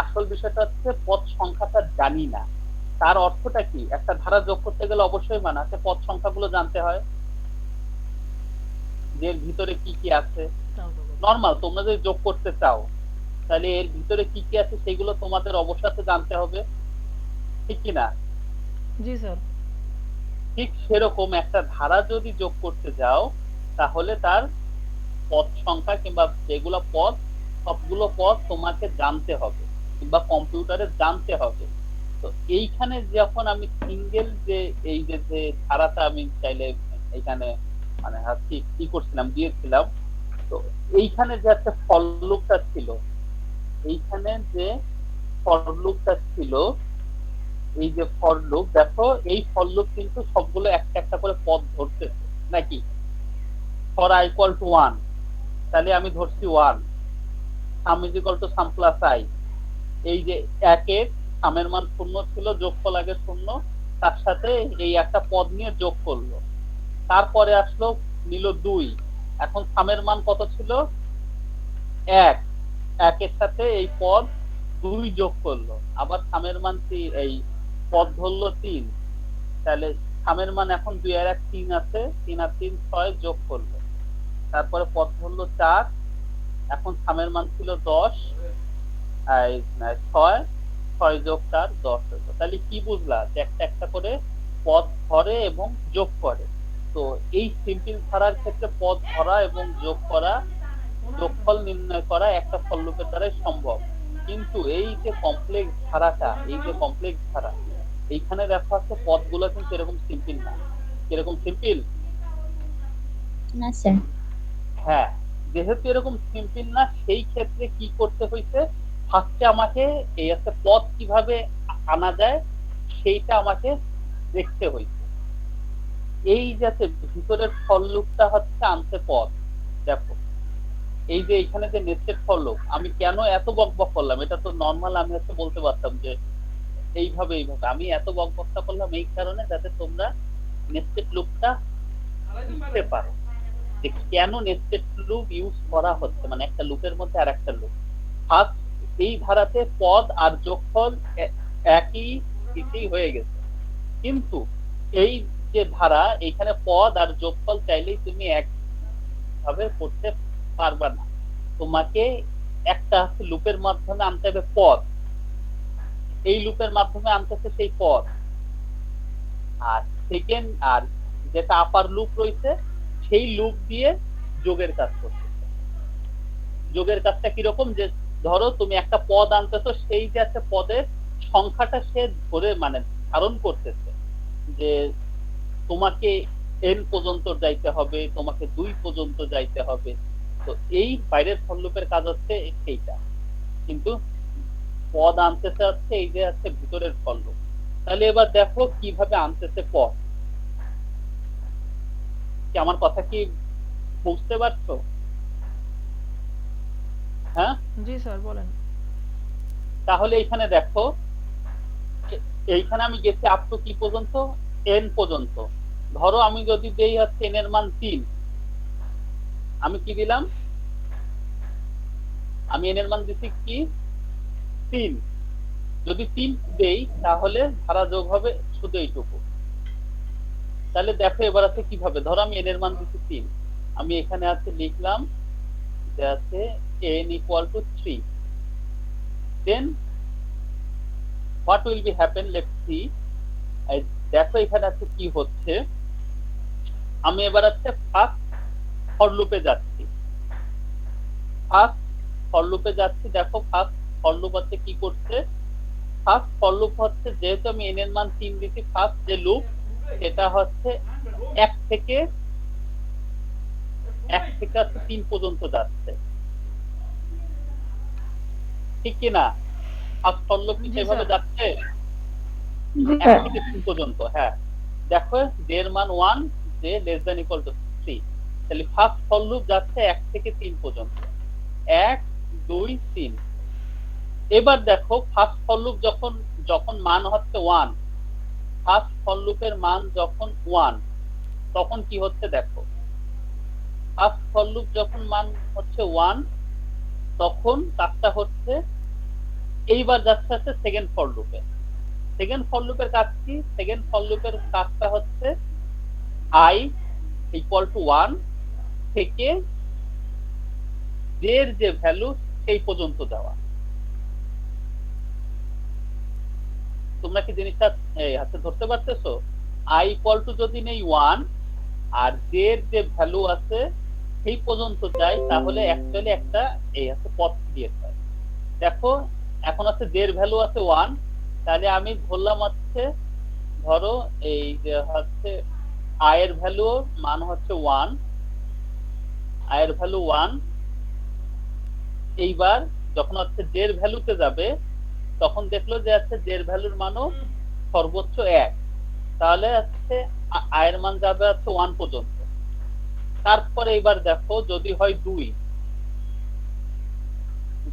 আসল বিষয়টা হচ্ছে পদ সংখ্যাটা জানি না। তার অর্থটা কি? একটা ধারা যোগ করতে গেলে অবশ্যই আছে পদ সংখ্যাগুলো জানতে হয়, যে এর ভিতরে কি কি আছে। নরমাল তোমরা যদি যোগ করতে চাও তাহলে এর ভিতরে কি কি আছে সেগুলো তোমাদের অবশ্যই জানতে হবে, ঠিক কি না? জি স্যার। ঠিক সেরকম একটা ধারা যদি যোগ করতে যাও তাহলে তার পদ সংখ্যা কিংবা যেগুলো পদ, সবগুলো পদ তোমাকে জানতে হবে কিংবা কম্পিউটারে জানতে হবে। তো এইখানে যখন আমি সিঙ্গেল যে এই যে ধারাটা আমি চাইলে এইখানে মানে কি করছিলাম দিয়েছিলাম, তো এইখানে যে একটা ফর লুপটা ছিল, এইখানে যে ফর লুপটা ছিল, এই যে ফর লুপ, দেখো এই ফর লুপ কিন্তু সবগুলো একটা একটা করে পদ ধরতেছে নাকি? ফর i ইকুয়াল টু 1, তাহলে আমি ধরছি 1, সাম is equal to some plus i, এই যে 1 সামের মান 0 ছিল, যোগফল আগে 0, তার সাথে এই একটা পদ নিয়ে যোগ করলো, তারপরে আসলো নিল 2, এখন সামের মান কত ছিল? 1, 1 এর সাথে এই পদ 2 যোগ করলো, আবার সামের মান এই পদ ধরলো 3, তাহলে সামের মান এখন 2 আর 1 3 আছে, 3 আর 3 6 যোগ করলো, তারপরে পদ ধরলো 4, এখন সামের মান ছিল 10, 6 যোগ 4 10 হলো। তাহলে কি বুঝলা যে একটা একটা করে পদ ধরে এবং যোগ করে। তো এই সিম্পল ধারার ক্ষেত্রে পদ ধরা এবং যোগ করা, যোগফল নির্ণয় করা একটা ফর লুপের দ্বারাই সম্ভব। কিন্তু এই যে কমপ্লেক্স ধারাটা, এইখানে দেখা যাচ্ছে পদগুলো কিন্তু এরকম সিম্পল না। এরকম সিম্পল না স্যার। হ্যাঁ, যেহেতু এরকম সিম্পল না, সেই ক্ষেত্রে কি করতে হইছে, ফার্স্টে আমাকে এই একটা পদ কিভাবে আনা যায় সেইটা আমাকে দেখতে হইছে। এই যাতে ভিতরের ফর লুপটা হচ্ছে আনতে পদ। দেখো এই যে এখানে যে নেস্টেড ফর লুপ, আমি কেন এত বকবক করলাম, এটা তো নরমাল আমি বলতে পারতাম যে এইভাবে আমি এত বকবকটা করলাম এই কারণে যাতে তোমরা নেস্টেড লুপটা বুঝতে পারো যে কেন নেস্টেড লুপ ইউজ করা হচ্ছে, মানে একটা লুপের মধ্যে আর একটা লুপ। ফার্স্ট এই ধারাতে পদ আর যোগফল একই কিছুই হয়ে গেছে, কিন্তু এই যে ধারা এখানে পদ আর যোগফল চাইলেই তুমি একভাবে করতে পারবা না, তোমাকে একটা লুপের মাধ্যমে আনতে হবে পদ, এই লুপের মাধ্যমে আনতেছে সেই পদ, আর সেকেন্ড আর যেটা আপার লুপ রয়েছে সেই লুপ দিয়ে যোগের কাজ করতেছে। যোগের কাজটা কিরকম, যে ধরো তুমি একটা পদ আনতেছো, সেই যে একটা পদের সংখ্যাটা সে ধরে মানে ধারণ করতেছে, যে তোমাকে এন পর্যন্ত যাইতে হবে, তোমাকে 2 পর্যন্ত যাইতে হবে। তো এই বাইরের ফর লুপের কাজ হচ্ছে এইটা, কিন্তু পদ আনতেছে হচ্ছে এই যে হচ্ছে ভিতরের ফর লুপ। তাহলে এবার দেখো কিভাবে আনতেছে পদ। কি আমার কথা কি বুঝতে পারছো? হ্যাঁ, জি স্যার বলেন। তাহলে এখানে দেখো এইখানে আমি গেছি আপ টু কি পর্যন্ত, এন পর্যন্ত। ধরো আমি যদি দেই হচ্ছে এন এর মান 3, আমি কি দিলাম, আমি এন এর মান দিচ্ছি কি 3। যদি 3 দেই তাহলে ধারা যোগ হবে শুধু এইটুকু। তাহলে দেখো এবার আছে কিভাবে, ধরো আমি এন এর মান দিচ্ছি 3, আমি এখানে আছে লিখলাম যে আছে n equal to 3, then what will be happen, let's see। দেখো এখানে আছে কি হচ্ছে, আমি এবার আছে ফার্স্ট ফর লুপে যাচ্ছি, দেখো ফার্স্ট ফর লুপ হচ্ছে কি করছে, ফার্স্ট ফর লুপ হচ্ছে যেহেতু আমি n এর মান 3 দিচ্ছি, ফার্স্ট যে লুপ সেটা হচ্ছে 1 থেকে 3 পর্যন্ত যাচ্ছে, ঠিক কি না? ফার্স্ট ফর লুপ কি জি সেভাবে স্যার। যাচ্ছে জি 1 স্যার। থেকে 3 পর্যন্ত। হ্যাঁ, দেখো দের মান 1, যে লেস দ্যান ইকুয়াল টু 3, তাহলে ফার্স্ট ফর লুপ যাচ্ছে 1 থেকে 3 পর্যন্ত, 1 2 3। এবার দেখো ফার্স্ট ফর লুপ যখন মান হচ্ছে 1, ফার্স্ট ফর লুপের মান যখন 1, তখন কি হচ্ছে দেখো, ফার্স্ট ফর লুপ যখন মান হচ্ছে 1, তখন কাজটা হচ্ছে এইবার যাচ্ছে হচ্ছে সেকেন্ড ফর লুপে। সেকেন্ড ফর লুপের কাজ কি, সেকেন্ড ফর লুপের কাজটা হচ্ছে i ইকুয়াল টু 1 থেকে j এর যে ভ্যালু সেই পর্যন্ত যাওয়া। তোমরা কি জিনিসটা হাতে ধরতে পারতেছো? i ইকুয়াল টু যদি নেই 1 আর j এর যে ভ্যালু আছে সেই পর্যন্ত যায়, তাহলে অ্যাকচুয়ালি একটা এই আছে পথ ক্রিয়েট হয়। দেখো এখন আছে j এর ভ্যালু আছে 1, তাহলে আমি ধরলাম হচ্ছে, ধরো এই যে হচ্ছে i এর ভ্যালু মান হচ্ছে 1, i এর ভ্যালু 1। এইবার যখন হচ্ছে j এর ভ্যালুতে যাবে, তখন দেখলো যে আছে j এর ভ্যালুর মানও সর্বোচ্চ 1, তাহলে হচ্ছে i এর মান যাবে হচ্ছে 1 পর্যন্ত। তারপরে এবার দেখো যদি হয় 2,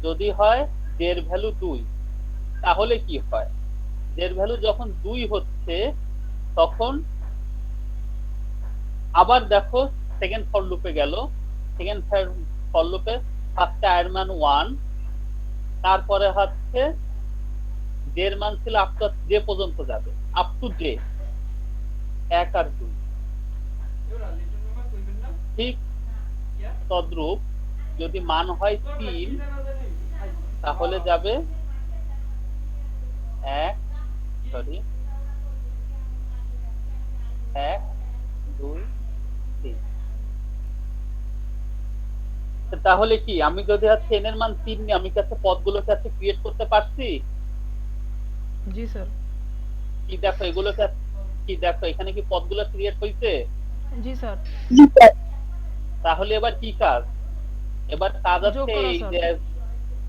যদি হয় j এর ভ্যালু 2, তাহলে কি হয়, j এর ভ্যালু যখন 2 হচ্ছে তখন আবার দেখো সেকেন্ড ফর লুপে গেল, সেকেন্ড ফর লুপে ফার্স্টে i এর মান 1, তারপরে হচ্ছে j এর মান ছিল আপ টু j পর্যন্ত যাবে, আপ টু j 1 আর 2। ঠিক তদ্রূপ যদি মান হয় 3, তাহলে যাবে 1 2 3। তাহলে কি আমি যদি হচ্ছে n এর মান 3 নিয়ে আমি কাছে পদগুলোকে আছে ক্রিয়েট করতে পারছি? জি স্যার। কি দেখো এগুলোকে কি দেখো এখানে কি পদগুলো ক্রিয়েট হইছে? জি স্যার। জি স্যার। তাহলে এবার কি কাজ, এবার কাজ যোগ হচ্ছে করা এই স্যার। যে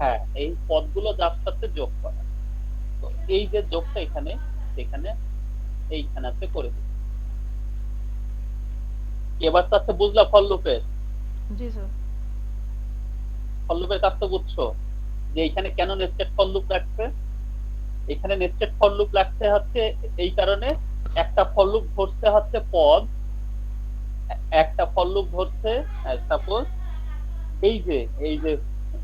হ্যাঁ এই পদগুলো যার সাথে যোগ করা। তো এই যে যোগটা এখানে এইখানে আছে করে দিই। এবার তো আছে বুঝলা ফর লুপের, জি স্যার। ফর লুপের কাজ তো বুঝছো যে এখানে কেন নেস্টেড ফর লুপ রাখছে। এখানে নেস্টেড ফর লুপ রাখতে হচ্ছে এই কারণে একটা ফর লুপ ধরছে হচ্ছে পদ, একটা ফর লুপ ধরছে সাপোজ এই যে এই যে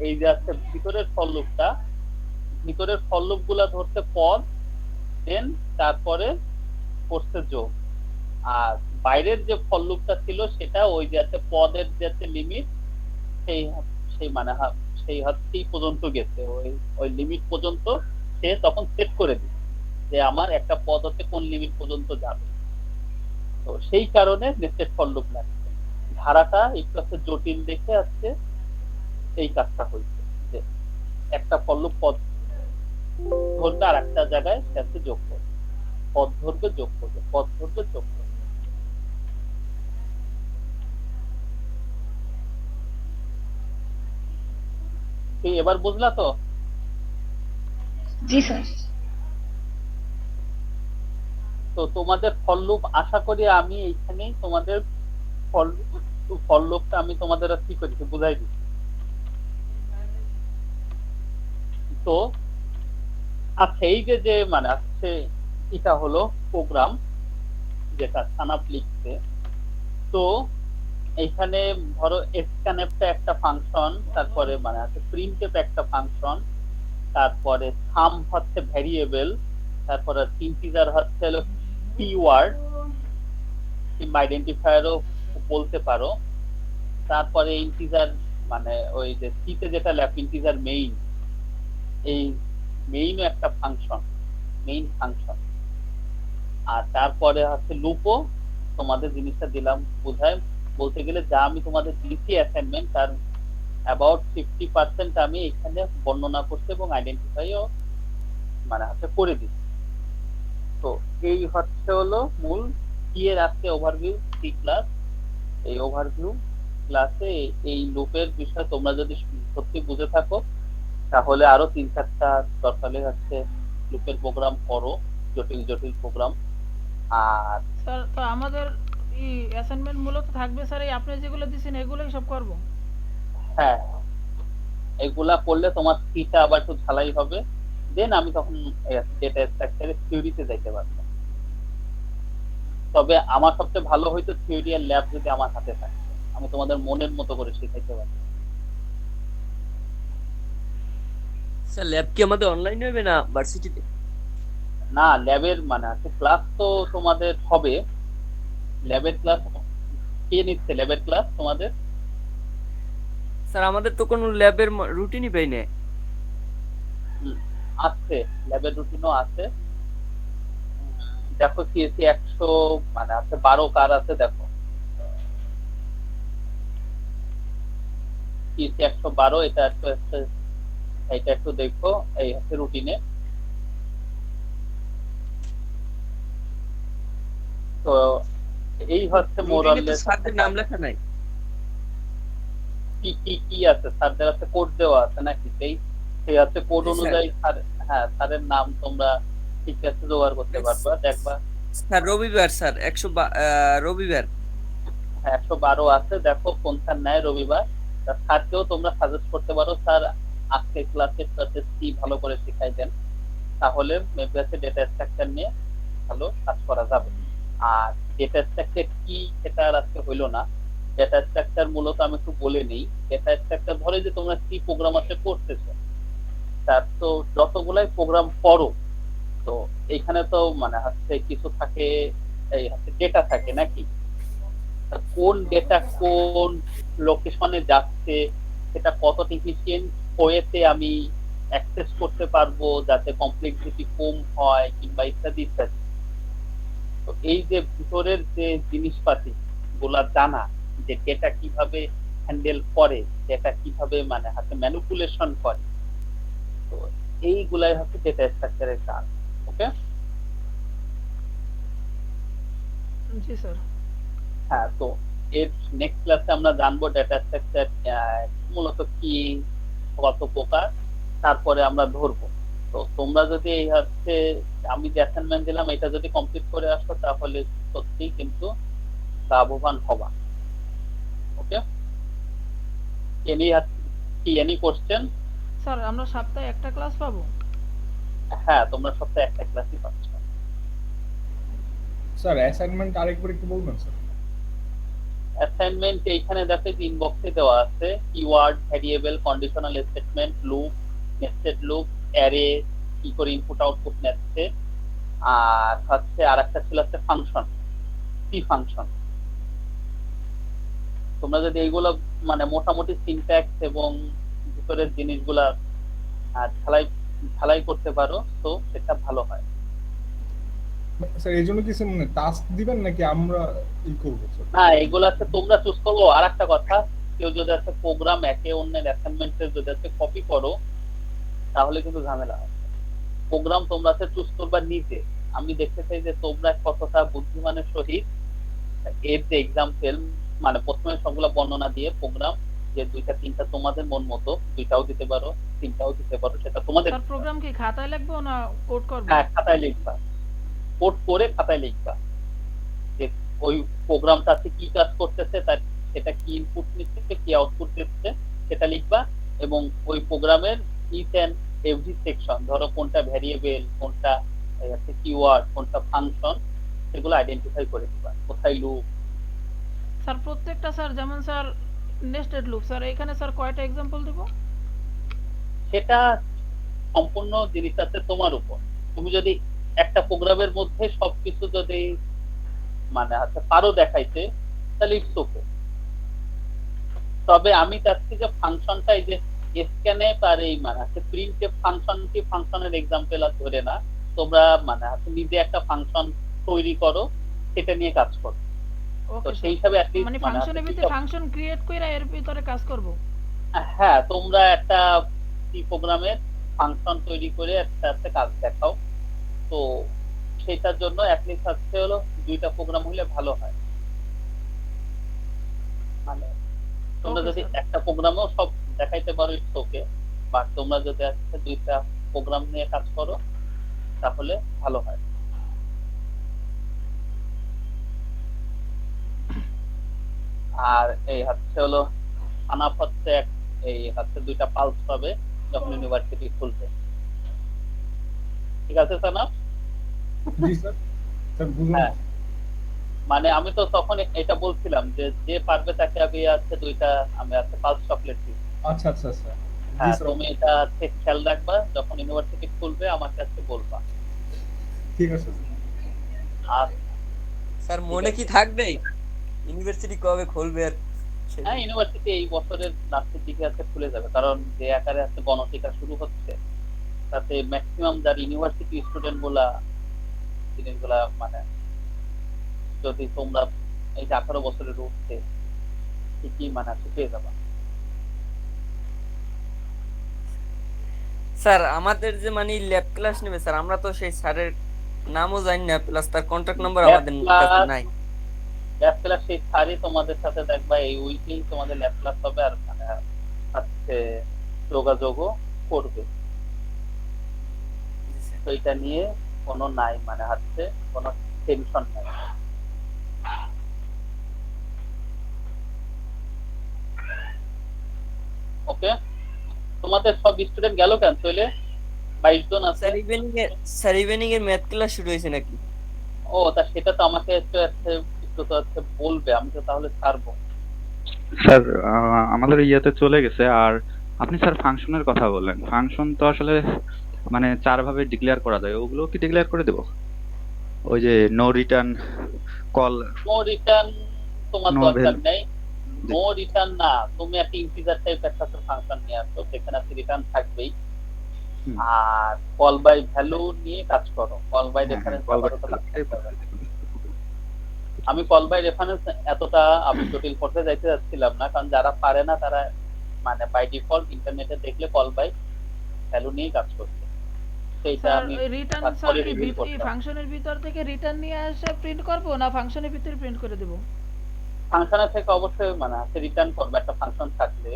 এই যে আছে ভিতরের ফর লুপটা, ভিতরের ফর লুপ গুলা ধরছে পদ, দেন তারপরে করছে যোগ। আর বাইরের যে ফর লুপটা ছিল সেটা ওই যে আছে পদের যে আছে লিমিট, সেই সেই মানে সেই হচ্ছেই পর্যন্ত গেছে, ওই ওই লিমিট পর্যন্ত সে তখন সেট করে দিচ্ছে যে আমার একটা পদ হচ্ছে কোন লিমিট পর্যন্ত যাবে। তো সেই কারণে নেস্টেড ফর লুপ লাগছে। ধারাটা একটু আছে জটিল দেখে আছে এই কাজটা হয়েছে যে একটা ফর লুপ পদ ধরবে আর একটা জায়গায় সে আছে যোগ করবে, পদ ধরবে যোগ করবে, পদ ধরবে যোগ করবে। তুই এবার বুঝলা তো? জি স্যার। তো তোমাদের ফর লুপ আশা করি আমি এইখানেই তোমাদের ফর লুপটা আমি তোমাদের আর কি করেছি বুঝাই দিচ্ছি। তো আচ্ছা এই যে যে মানে আছে এটা হলো প্রোগ্রাম যেটা সানাপ লিখছে। তো এখানে ধরো এসকানেপটা একটা ফাংশন, তারপরে মানে আছে প্রিন্টএফ একটা ফাংশন, তারপরে সাম হচ্ছে ভ্যারিয়েবল, তারপরে ইন্টিজার হচ্ছে হলো কিওয়ার্ড কিংবা আইডেন্টিফায়ারও বলতে পারো। তারপরে ইন্টিজার মানে ওই যে সিতে যেটা ল্যাপ ইন্টিজার মেইন, এই মেইনও একটা ফাংশন, মেইন ফাংশন। আর তারপরে হচ্ছে লুপও তোমাদের জিনিসটা দিলাম বোঝায়। বলতে গেলে যা আমি তোমাদের দিয়েছি অ্যাসাইনমেন্ট তার অ্যাবাউট 50% আমি এখানে বর্ণনা করতে এবং আইডেন্টিফাইও মানে হচ্ছে করে দিচ্ছি। তো এই হচ্ছে হলো মূল কি এর আছে ওভারভিউ সি ক্লাস। এই ওভারভিউ ক্লাসে এই লুপের বিষয় তোমরা যদি সত্যি বুঝে থাকো তাহলে আরো 3-4টা দরকারে হচ্ছে লুপের প্রোগ্রাম করো, জটিল জটিল প্রোগ্রাম। আর স্যার তো আমাদের অ্যাসাইনমেন্ট মূলত থাকবে স্যার এই আপনি যেগুলো দিয়েছেন এগুলোই সব করব। হ্যাঁ এগুলা করলে তোমার সিটা আবার একটু ঝালাই হবে, দেন আমি তখন ডেটা স্ট্রাকচারের থিওরিতে যাইতে পারবো। তবে আমার সবচেয়ে ভালো হইতো থিওরি আর ল্যাব যদি আমার হাতে থাকে, আমি তোমাদের মনের মতো করে শেখাইতে পারবো। স্যার ল্যাব কি আমাদের অনলাইনে হবে না ভার্সিটিতে? না ল্যাবের মানে আছে ক্লাস তো তোমাদের হবে, ল্যাবের ক্লাস কে নিচ্ছে? ল্যাবের ক্লাস তোমাদের স্যার আমাদের তো কোনো ল্যাবের রুটিনই পাই না। আছে, ল্যাবের রুটিনও আছে। দেখো সিএসসি 100 মানে আছে 12 কার আছে দেখো, সিএসসি 112 এটা একটু দেখো এই হচ্ছে রুটিনে। তো এই হচ্ছে মোরালেস স্যারদের নাম লেখা নাই। কি কি কি আছে স্যারদের আছে কোড দেওয়া আছে নাকি? সেই আছে কোড অনুযায়ী স্যার, হ্যাঁ স্যারের নাম তোমরা ঠিক আছে জোগাড় করতে পারবা। দেখবা স্যার রবিবার স্যার 100 রবিবার 112 আছে, দেখো কোন স্যার নেয় রবিবার। স্যারকেও তোমরা সাজেস্ট করতে পারো স্যার আজকে ক্লাসে সি ভালো করে শেখাই দেন, তাহলে মেবি আছে ডেটা স্ট্রাকচার নিয়ে ভালো কাজ করা যাবে। আর ডেটা স্ট্রাকচার কি সেটা আর আজকে হইলো না। ডেটা স্ট্রাকচার মূলত আমি একটু বলে নেই। ডেটা স্ট্রাকচার ধরে যে তোমরা সি প্রোগ্রাম আছে করতেছো, তার তো যতগুলাই প্রোগ্রাম করো তো এইখানে তো মানে হচ্ছে কিছু থাকে, এই হচ্ছে ডেটা থাকে নাকি, কোন ডেটা কোন লোকেশনে যাচ্ছে সেটা কত এফিশিয়েন্ট ওয়েতে আমি অ্যাক্সেস করতে পারবো যাতে কমপ্লেক্সিটি কম হয় কিংবা ইত্যাদি ইত্যাদি। তো এই যে ভিতরের যে জিনিসপাতি গুলা জানা, যে ডেটা কিভাবে হ্যান্ডেল করে, ডেটা কিভাবে মানে হাতে ম্যানিপুলেশন করে, তো এইগুলাই হচ্ছে ডেটা স্ট্রাকচারের কাজ। ওকে জি স্যার। হ্যাঁ, তো এর নেক্সট ক্লাসে আমরা জানবো ডেটা স্ট্রাকচার মূলত কি, কত প্রকার, তারপরে আমরা ধরবো। তো তোমরা যদি এই হচ্ছে আমি যে অ্যাসাইনমেন্ট দিলাম এটা যদি কমপ্লিট করে আসো তাহলে সত্যিই কিন্তু লাভবান হবা। ওকে এনি কোশ্চেন? স্যার আমরা সপ্তাহে একটা ক্লাস পাবো? হ্যাঁ তোমরা সপ্তাহে একটা ক্লাসই পাচ্ছ। স্যার অ্যাসাইনমেন্ট আরেকবার একটু বলবেন স্যার? অ্যাসাইনমেন্ট এইখানে দেখো ইনবক্সে দেওয়া আছে, keyword, variable, conditional statement, loop, nested loop, array, কি করে ইনপুট আউটপুট নেচ্ছে, আর হচ্ছে আরেকটা ছিল হচ্ছে ফাংশন, সি ফাংশন। তোমরা যদি এইগুলো মানে মোটামুটি সিনট্যাক্স এবং ভিতরের জিনিসগুলা ঢালাই ঢালাই করতে পারো তো সেটা ভালো হয়। স্যার এই জন্য কিছু মানে টাস্ক দিবেন নাকি আমরা ই করবো স্যার? না, এগুলো আছে তোমরা চুজ করবো। আর একটা কথা, কেউ যদি আছে প্রোগ্রাম একে অন্যের অ্যাসাইনমেন্টের যদি আছে কপি করো তাহলে কিন্তু ঝামেলা হয়। প্রোগ্রাম তোমরা আছে চুজ করবা নিজে। আমি দেখতে চাই যে তোমরা কতটা বুদ্ধিমানের সহিত এর যে এক্সাম্পল মানে প্রথমে সবগুলা বর্ণনা দিয়ে প্রোগ্রাম যে দুইটা তিনটা তোমাদের মন মতো, দুইটাও দিতে পারো তিনটাও দিতে পারো, সেটা তোমাদের। স্যার প্রোগ্রাম কি খাতায় লিখবো না কোড করব? হ্যাঁ, খাতায় লিখবা, কোড করে খাতায় লিখবা যে ওই প্রোগ্রামটাতে কি কাজ করতেছে, তার সেটা কি ইনপুট নিচ্ছে, কি আউটপুট দিচ্ছে সেটা লিখবা। এবং ওই প্রোগ্রামের ইচ এন্ড এভরি সেকশন, ধরো কোনটা ভ্যারিয়েবল, কোনটা কিওয়ার্ড, কোনটা ফাংশন, সেগুলো আইডেন্টিফাই করে দিবা, কোথায় লুপ। স্যার প্রত্যেকটা স্যার যেমন স্যার নেস্টেড লুপ, স্যার এখানে স্যার কয়টা এক্সাম্পল দেব? সেটা সম্পূর্ণ জিনিস আছে তোমার উপর। তুমি যদি একটা প্রোগ্রামের মধ্যে সবকিছু যদি মানে আছে পারো দেখাইতে তাহলে ইটস ওকে। তবে আমি চাচ্ছি যে ফাংশনটা এই যে স্ক্যানে আর এই মানে আছে প্রিন্টে ফাংশনটি ফাংশনের এক্সাম্পল আর ধরে না, তোমরা মানে আছে নিজে একটা ফাংশন তৈরি করো, সেটা নিয়ে কাজ করো। তো ওকে সেই স্যার, হিসাবে অ্যাটলিস্ট মানে মানে ফাংশনের ভিতরে ফাংশন ক্রিয়েট কইরা এর ভিতরে কাজ করব। হ্যাঁ, তোমরা একটা সি প্রোগ্রামের ফাংশন তৈরি করে একটা একটা কাজ দেখাও। তো সেটার জন্য অ্যাটলিস্ট হচ্ছে হলো দুইটা প্রোগ্রাম হলে ভালো হয়। মানে তোমরা Okay, যদি sir. একটা প্রোগ্রামও সব দেখাইতে পারো ইটস ওকে, বা তোমরা যদি একটা দুইটা প্রোগ্রাম নিয়ে কাজ করো তাহলে ভালো হয়। আর এই হচ্ছে হলো আনাপ হচ্ছে এই হচ্ছে দুইটা পালস হবে যখন ইউনিভার্সিটি খুলবে। ঠিক আছে সানাপ? জি স্যার। স্যার বুঝুন। হ্যাঁ, মানে আমি তো তখন এটা বলছিলাম যে যে পারবে তাকে আমি আছে দুইটা আমি আছে পালস চকলেট দিই। আচ্ছা আচ্ছা স্যার। জি হ্যাঁ, স্যার। তুমি এটা ঠিক খেয়াল রাখবা, যখন ইউনিভার্সিটি খুলবে আমার কাছে বলবা। ঠিক আছে স্যার। আর স্যার মনে কি থাকবে ইউনিভার্সিটি কবে খুলবে আর হ্যাঁ, ইউনিভার্সিটি এই বছরের লাস্টের দিকে আছে খুলে যাবে, কারণ যে আকারে আছে গণটিকা শুরু হচ্ছে তাতে ম্যাক্সিমাম যার ইউনিভার্সিটি স্টুডেন্ট গুলা জিনিসগুলা মানে যদি তোমরা এই যে 18 বছরের উঠছে ঠিকই মানে পেয়ে যাবা। স্যার আমাদের যে মানে ল্যাব ক্লাস নেবে স্যার, আমরা তো সেই স্যারের নামও জানি না, প্লাস তার কন্টাক্ট নাম্বার Lab আমাদের কাছে class- নাই। ল্যাব ক্লাস সেই স্যারই তোমাদের সাথে দেখবা, এই উইকেই তোমাদের ল্যাব ক্লাস হবে, আর মানে হচ্ছে যোগাযোগও করবে। তো এটা নিয়ে কোনো নাই মানে হচ্ছে কোনো টেনশন নাই। ওকে, তোমাদের সব স্টুডেন্ট গেল কেন চলে? 22 জন আছে। স্যার ইভিনিং এর ম্যাথ ক্লাস শুরু হয়েছে নাকি? ও তা সেটা তো আমাকে একটু তো হচ্ছে বলবে, আমি তো তাহলে ছাড়বো। স্যার আমাদের ইয়াতে চলে গেছে। আর আপনি স্যার ফাংশনের কথা বললেন, ফাংশন তো আসলে মানে 4 ভাবে ডিক্লেয়ার করা যায়, ওগুলো কি ডিক্লেয়ার করে দেব? ওই যে no return, call, no return তোমার No দরকার value. নেই। নো রিটার্ন না, তুমি একটা ইন্টিজার টাইপ একটা ফাংশন নিয়ে আসো, সেখানে রিটার্ন থাকবেই। হুম। আর কল বাই ভ্যালু নিয়ে কাজ করো, কল বাই হ্যাঁ, রেফারেন্স। call by আমি কল বাই রেফারেন্স এতটা আমি জটিল করতে যাইতে যাচ্ছিলাম না, কারণ যারা পারে না তারা মানে বাই ডিফল্ট ইন্টারনেটে দেখলে কল বাই ভ্যালু নিয়ে কাজ করছে। সেইটা স্যার আমি রিটার্ন কাজ স্যার করে কি রিভিল করতাম। ফাংশনের ভিতর থেকে রিটার্ন নিয়ে এসে প্রিন্ট করব না ফাংশনের ভিতরে প্রিন্ট করে দেব? ফাংশনের থেকে অবশ্যই মানে আছে রিটার্ন করবে, একটা ফাংশন থাকলে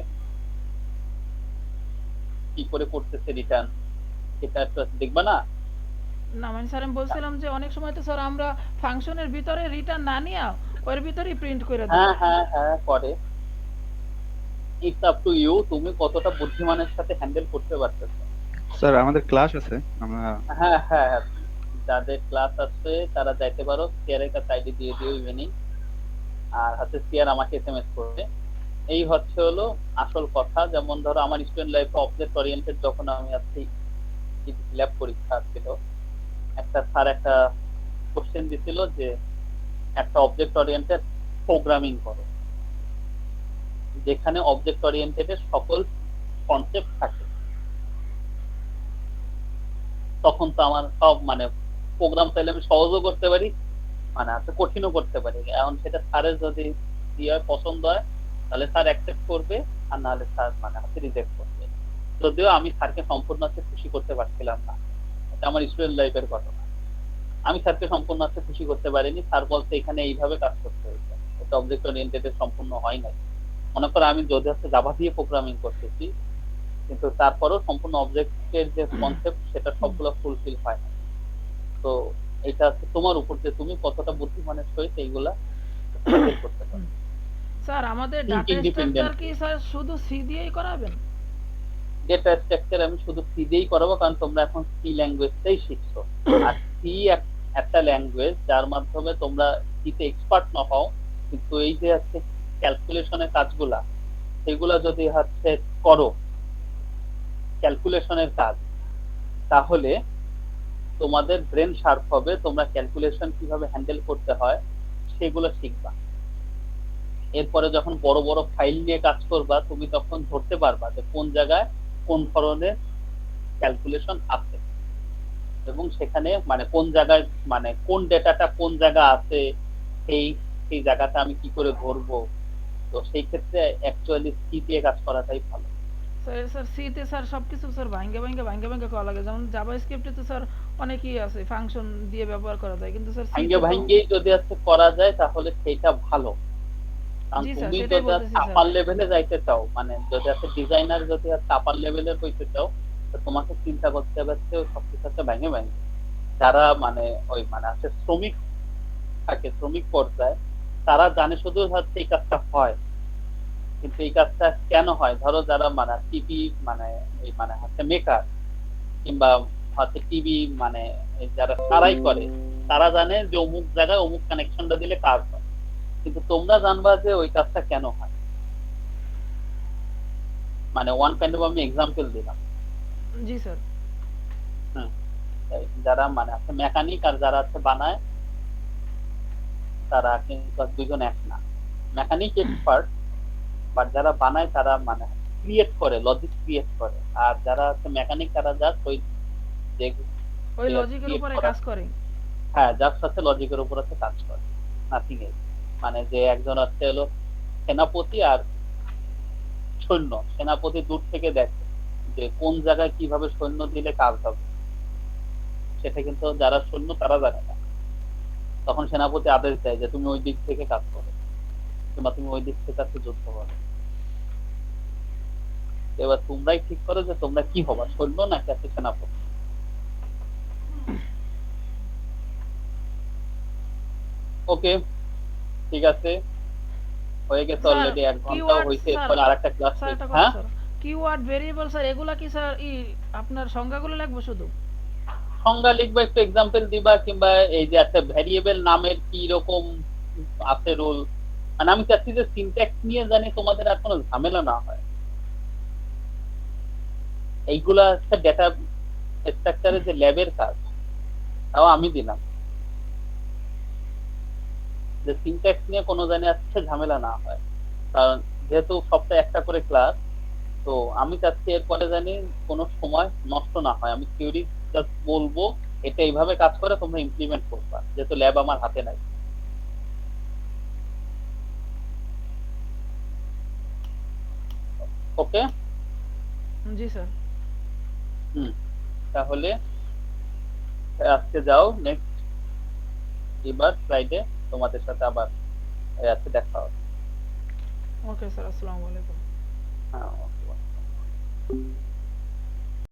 কি করে করতেছে রিটার্ন সেটা একটু দেখবা না। না মানে স্যার আমি বলছিলাম যে অনেক সময় তো স্যার আমরা ফাংশনের ভিতরে রিটার্ন না নিয়ে ওর ভিতরেই প্রিন্ট করে দেব। হ্যাঁ হ্যাঁ হ্যাঁ করে, ইটস আপ টু ইউ, তুমি কতটা বুদ্ধিমানের সাথে হ্যান্ডেল করতে পারতেছো। স্যার আমাদের ক্লাস আছে, আমরা হ্যাঁ হ্যাঁ, যাদের ক্লাস আছে তারা যাইতে পারো, সিয়ারের কাছে আইডি দিয়ে দিও ইভিনিং, আর হাতে সিয়ার আমাকে এসএমএস করবে। এই হচ্ছে হলো আসল কথা। যেমন ধরো আমার স্টুডেন্ট লাইফে অবজেক্ট ওরিয়েন্টেড যখন আমি আছি ল্যাব পরীক্ষা ছিল, একটা স্যার একটা কোশ্চেন দিছিল যে একটা অবজেক্ট ওরিয়েন্টেড প্রোগ্রামিং করো, যেখানে অবজেক্ট ওরিয়েন্টেড এর সকল কনসেপ্ট থাকে। তখন তো আমার সব মানে প্রোগ্রাম চাইলে আমি সহজও করতে পারি, মানে আছে কঠিনও করতে পারি। এখন সেটা স্যারের যদি পছন্দ হয় তাহলে স্যার অ্যাকসেপ্ট করবে, আর নাহলে স্যার মানে হাতে রিজেক্ট করবে। যদিও আমি স্যারকে সম্পূর্ণ হচ্ছে খুশি করতে পারছিলাম না, এটা আমার স্টুডেন্ট লাইফের ঘটনা। আমি স্যারকে সম্পূর্ণ হচ্ছে খুশি করতে পারিনি। স্যার বলতে এখানে এইভাবে কাজ করতে হয়েছে, এটা অবজেক্ট ওরিয়েন্টেড সম্পূর্ণ হয় নাই। মনে করো আমি যদি হচ্ছে জাভা দিয়ে প্রোগ্রামিং করতেছি, কিন্তু তারপরেও সম্পূর্ণ অবজেক্টের যে কনসেপ্ট সেটা সবগুলো ফুলফিল হয় না। তো এটা হচ্ছে তোমার উপর যে তুমি কতটা বুদ্ধিমানের সহিত এইগুলা করতে পারো। স্যার আমাদের ডাটা Thinking dependent. স্ট্রাকচার কি স্যার শুধু সি দিয়েই করাবেন? ডেটা স্ট্রাকচার আমি শুধু সি দিয়েই করাবো, কারণ তোমরা এখন সি ল্যাঙ্গুয়েজটাই শিখছো। আর সি একটা ল্যাঙ্গুয়েজ যার মাধ্যমে তোমরা সিতে এক্সপার্ট না হও, কিন্তু এই যে হচ্ছে ক্যালকুলেশনের কাজগুলা, সেগুলা যদি হচ্ছে করো, ক্যালকুলেশনের কাজ, তাহলে তোমাদের ব্রেন শার্প হবে, তোমরা ক্যালকুলেশন কিভাবে হ্যান্ডেল করতে হয় সেগুলো শিখবা। এরপরে যখন বড় বড় ফাইল নিয়ে কাজ করবা, তুমি তখন ধরতে পারবা যে কোন জায়গায় কোন ধরনের ক্যালকুলেশন আছে, এবং সেখানে মানে কোন জায়গায় মানে কোন ডেটাটা কোন জায়গা আছে, সেই জায়গাটা আমি কি করে ধরবো। তো সেই ক্ষেত্রে অ্যাকচুয়ালি সি দিয়ে কাজ করাটাই ভালো। স্যার সি তে স্যার সবকিছু স্যার ভাঙ্গে করা লাগে, যেমন জাভাস্ক্রিপ্টে তো স্যার অনেকই আছে ফাংশন দিয়ে ব্যবহার করা যায়, কিন্তু স্যার সি ভাঙ্গে যদি আছে করা যায় তাহলে সেটা ভালো। কারণ জি স্যার, তুমি সেটাই যদি বলতেছি স্যার। আপার লেভেলে যাইতে চাও, মানে যদি একটা ডিজাইনার যদি আপার লেভেলের হইতে চাও, তো তোমাকে চিন্তা করতে হবে সবকিছু একটা ভেঙে যারা মানে ওই মানে আছে শ্রমিক থাকে, শ্রমিক পর্যায়ে, তারা জানে শুধু হচ্ছে এই কাজটা হয়, কিন্তু এই কাজটা কেন হয়। ধরো যারা মানে টিভি মানে এই মানে হচ্ছে মেকার, কিংবা হচ্ছে টিভি মানে যারা সারাই করে, তারা জানে যে অমুক জায়গায় অমুক কানেকশনটা দিলে কাজ হয়, কিন্তু তোমরা জানবা যে ওই কাজটা কেন হয়। মানে ওয়ান কাইন্ড অফ আমি এক্সাম্পল দিলাম। জি স্যার। যারা মানে আছে মেকানিক আর যারা আছে বানায়, তারা কিন্তু দুজন এক না। মেকানিক এক্সপার্ট, বাট যারা বানায় তারা মানে ক্রিয়েট করে, লজিক ক্রিয়েট করে। আর যারা আছে মেকানিক তারা জাস্ট ওই ওই লজিকের উপরে কাজ করে। হ্যাঁ, যার সাথে লজিকের উপর আছে কাজ করে, নাথিং এলস। মানে যে একজন হচ্ছে হলো সেনাপতি আর সৈন্য, সেনাপতি দূর থেকে দেখে যে কোন জায়গায় কিভাবে সৈন্য দিলে কাজ হবে, সেটা কিন্তু যারা সৈন্য তারা জানে না। তখন সেনাপতি আদেশ দেয় যে তুমি ওই দিক থেকে কাজ করো, কিংবা তুমি ওই দিক থেকে আছে যুদ্ধ করো। এবার তোমরাই ঠিক করো যে তোমরা কি হবা, সৈন্য নাকি আছে সেনাপতি। ওকে, ঠিক আছে, হয়ে গেছে অলরেডি, 1 ঘন্টা হইছে। এরপর আরেকটা ক্লাস। হ্যাঁ, কিওয়ার্ড ভেরিয়েবল স্যার, এগুলা কি স্যার আপনার সংজ্ঞাগুলো লাগবে শুধু? সংজ্ঞা লিখবা, একটু এক্সাম্পল দিবা, কিংবা এই যে একটা ভ্যারিয়েবল নামের কি রকম আছে রুল। মানে আমি চাচ্ছি যে সিনট্যাক্স নিয়ে জানি তোমাদের আর কোনো ঝামেলা না হয়। এইগুলা একটা ডেটা স্ট্রাকচারের যে ল্যাবের কাজ, তাও আমি দিলাম, যে সিনট্যাক্স নিয়ে কোনো জানি আজকে ঝামেলা না হয়। কারণ যেহেতু সপ্তাহে একটা করে ক্লাস, তো আমি চাচ্ছি এরপরে জানি কোনো সময় নষ্ট না হয়। আমি থিওরি জাস্ট বলবো এটা এইভাবে কাজ করে, তোমরা ইমপ্লিমেন্ট করবা, যেহেতু ল্যাব আমার হাতে নাই। ওকে, জি স্যার। তাহলে আজকে যাও, নেক্সট এবার ফ্রাইডে তোমাদের সাথে আবার আজকে দেখা হবে। ওকে স্যার, আসসালামু আলাইকুম। হ্যাঁ, ওকে।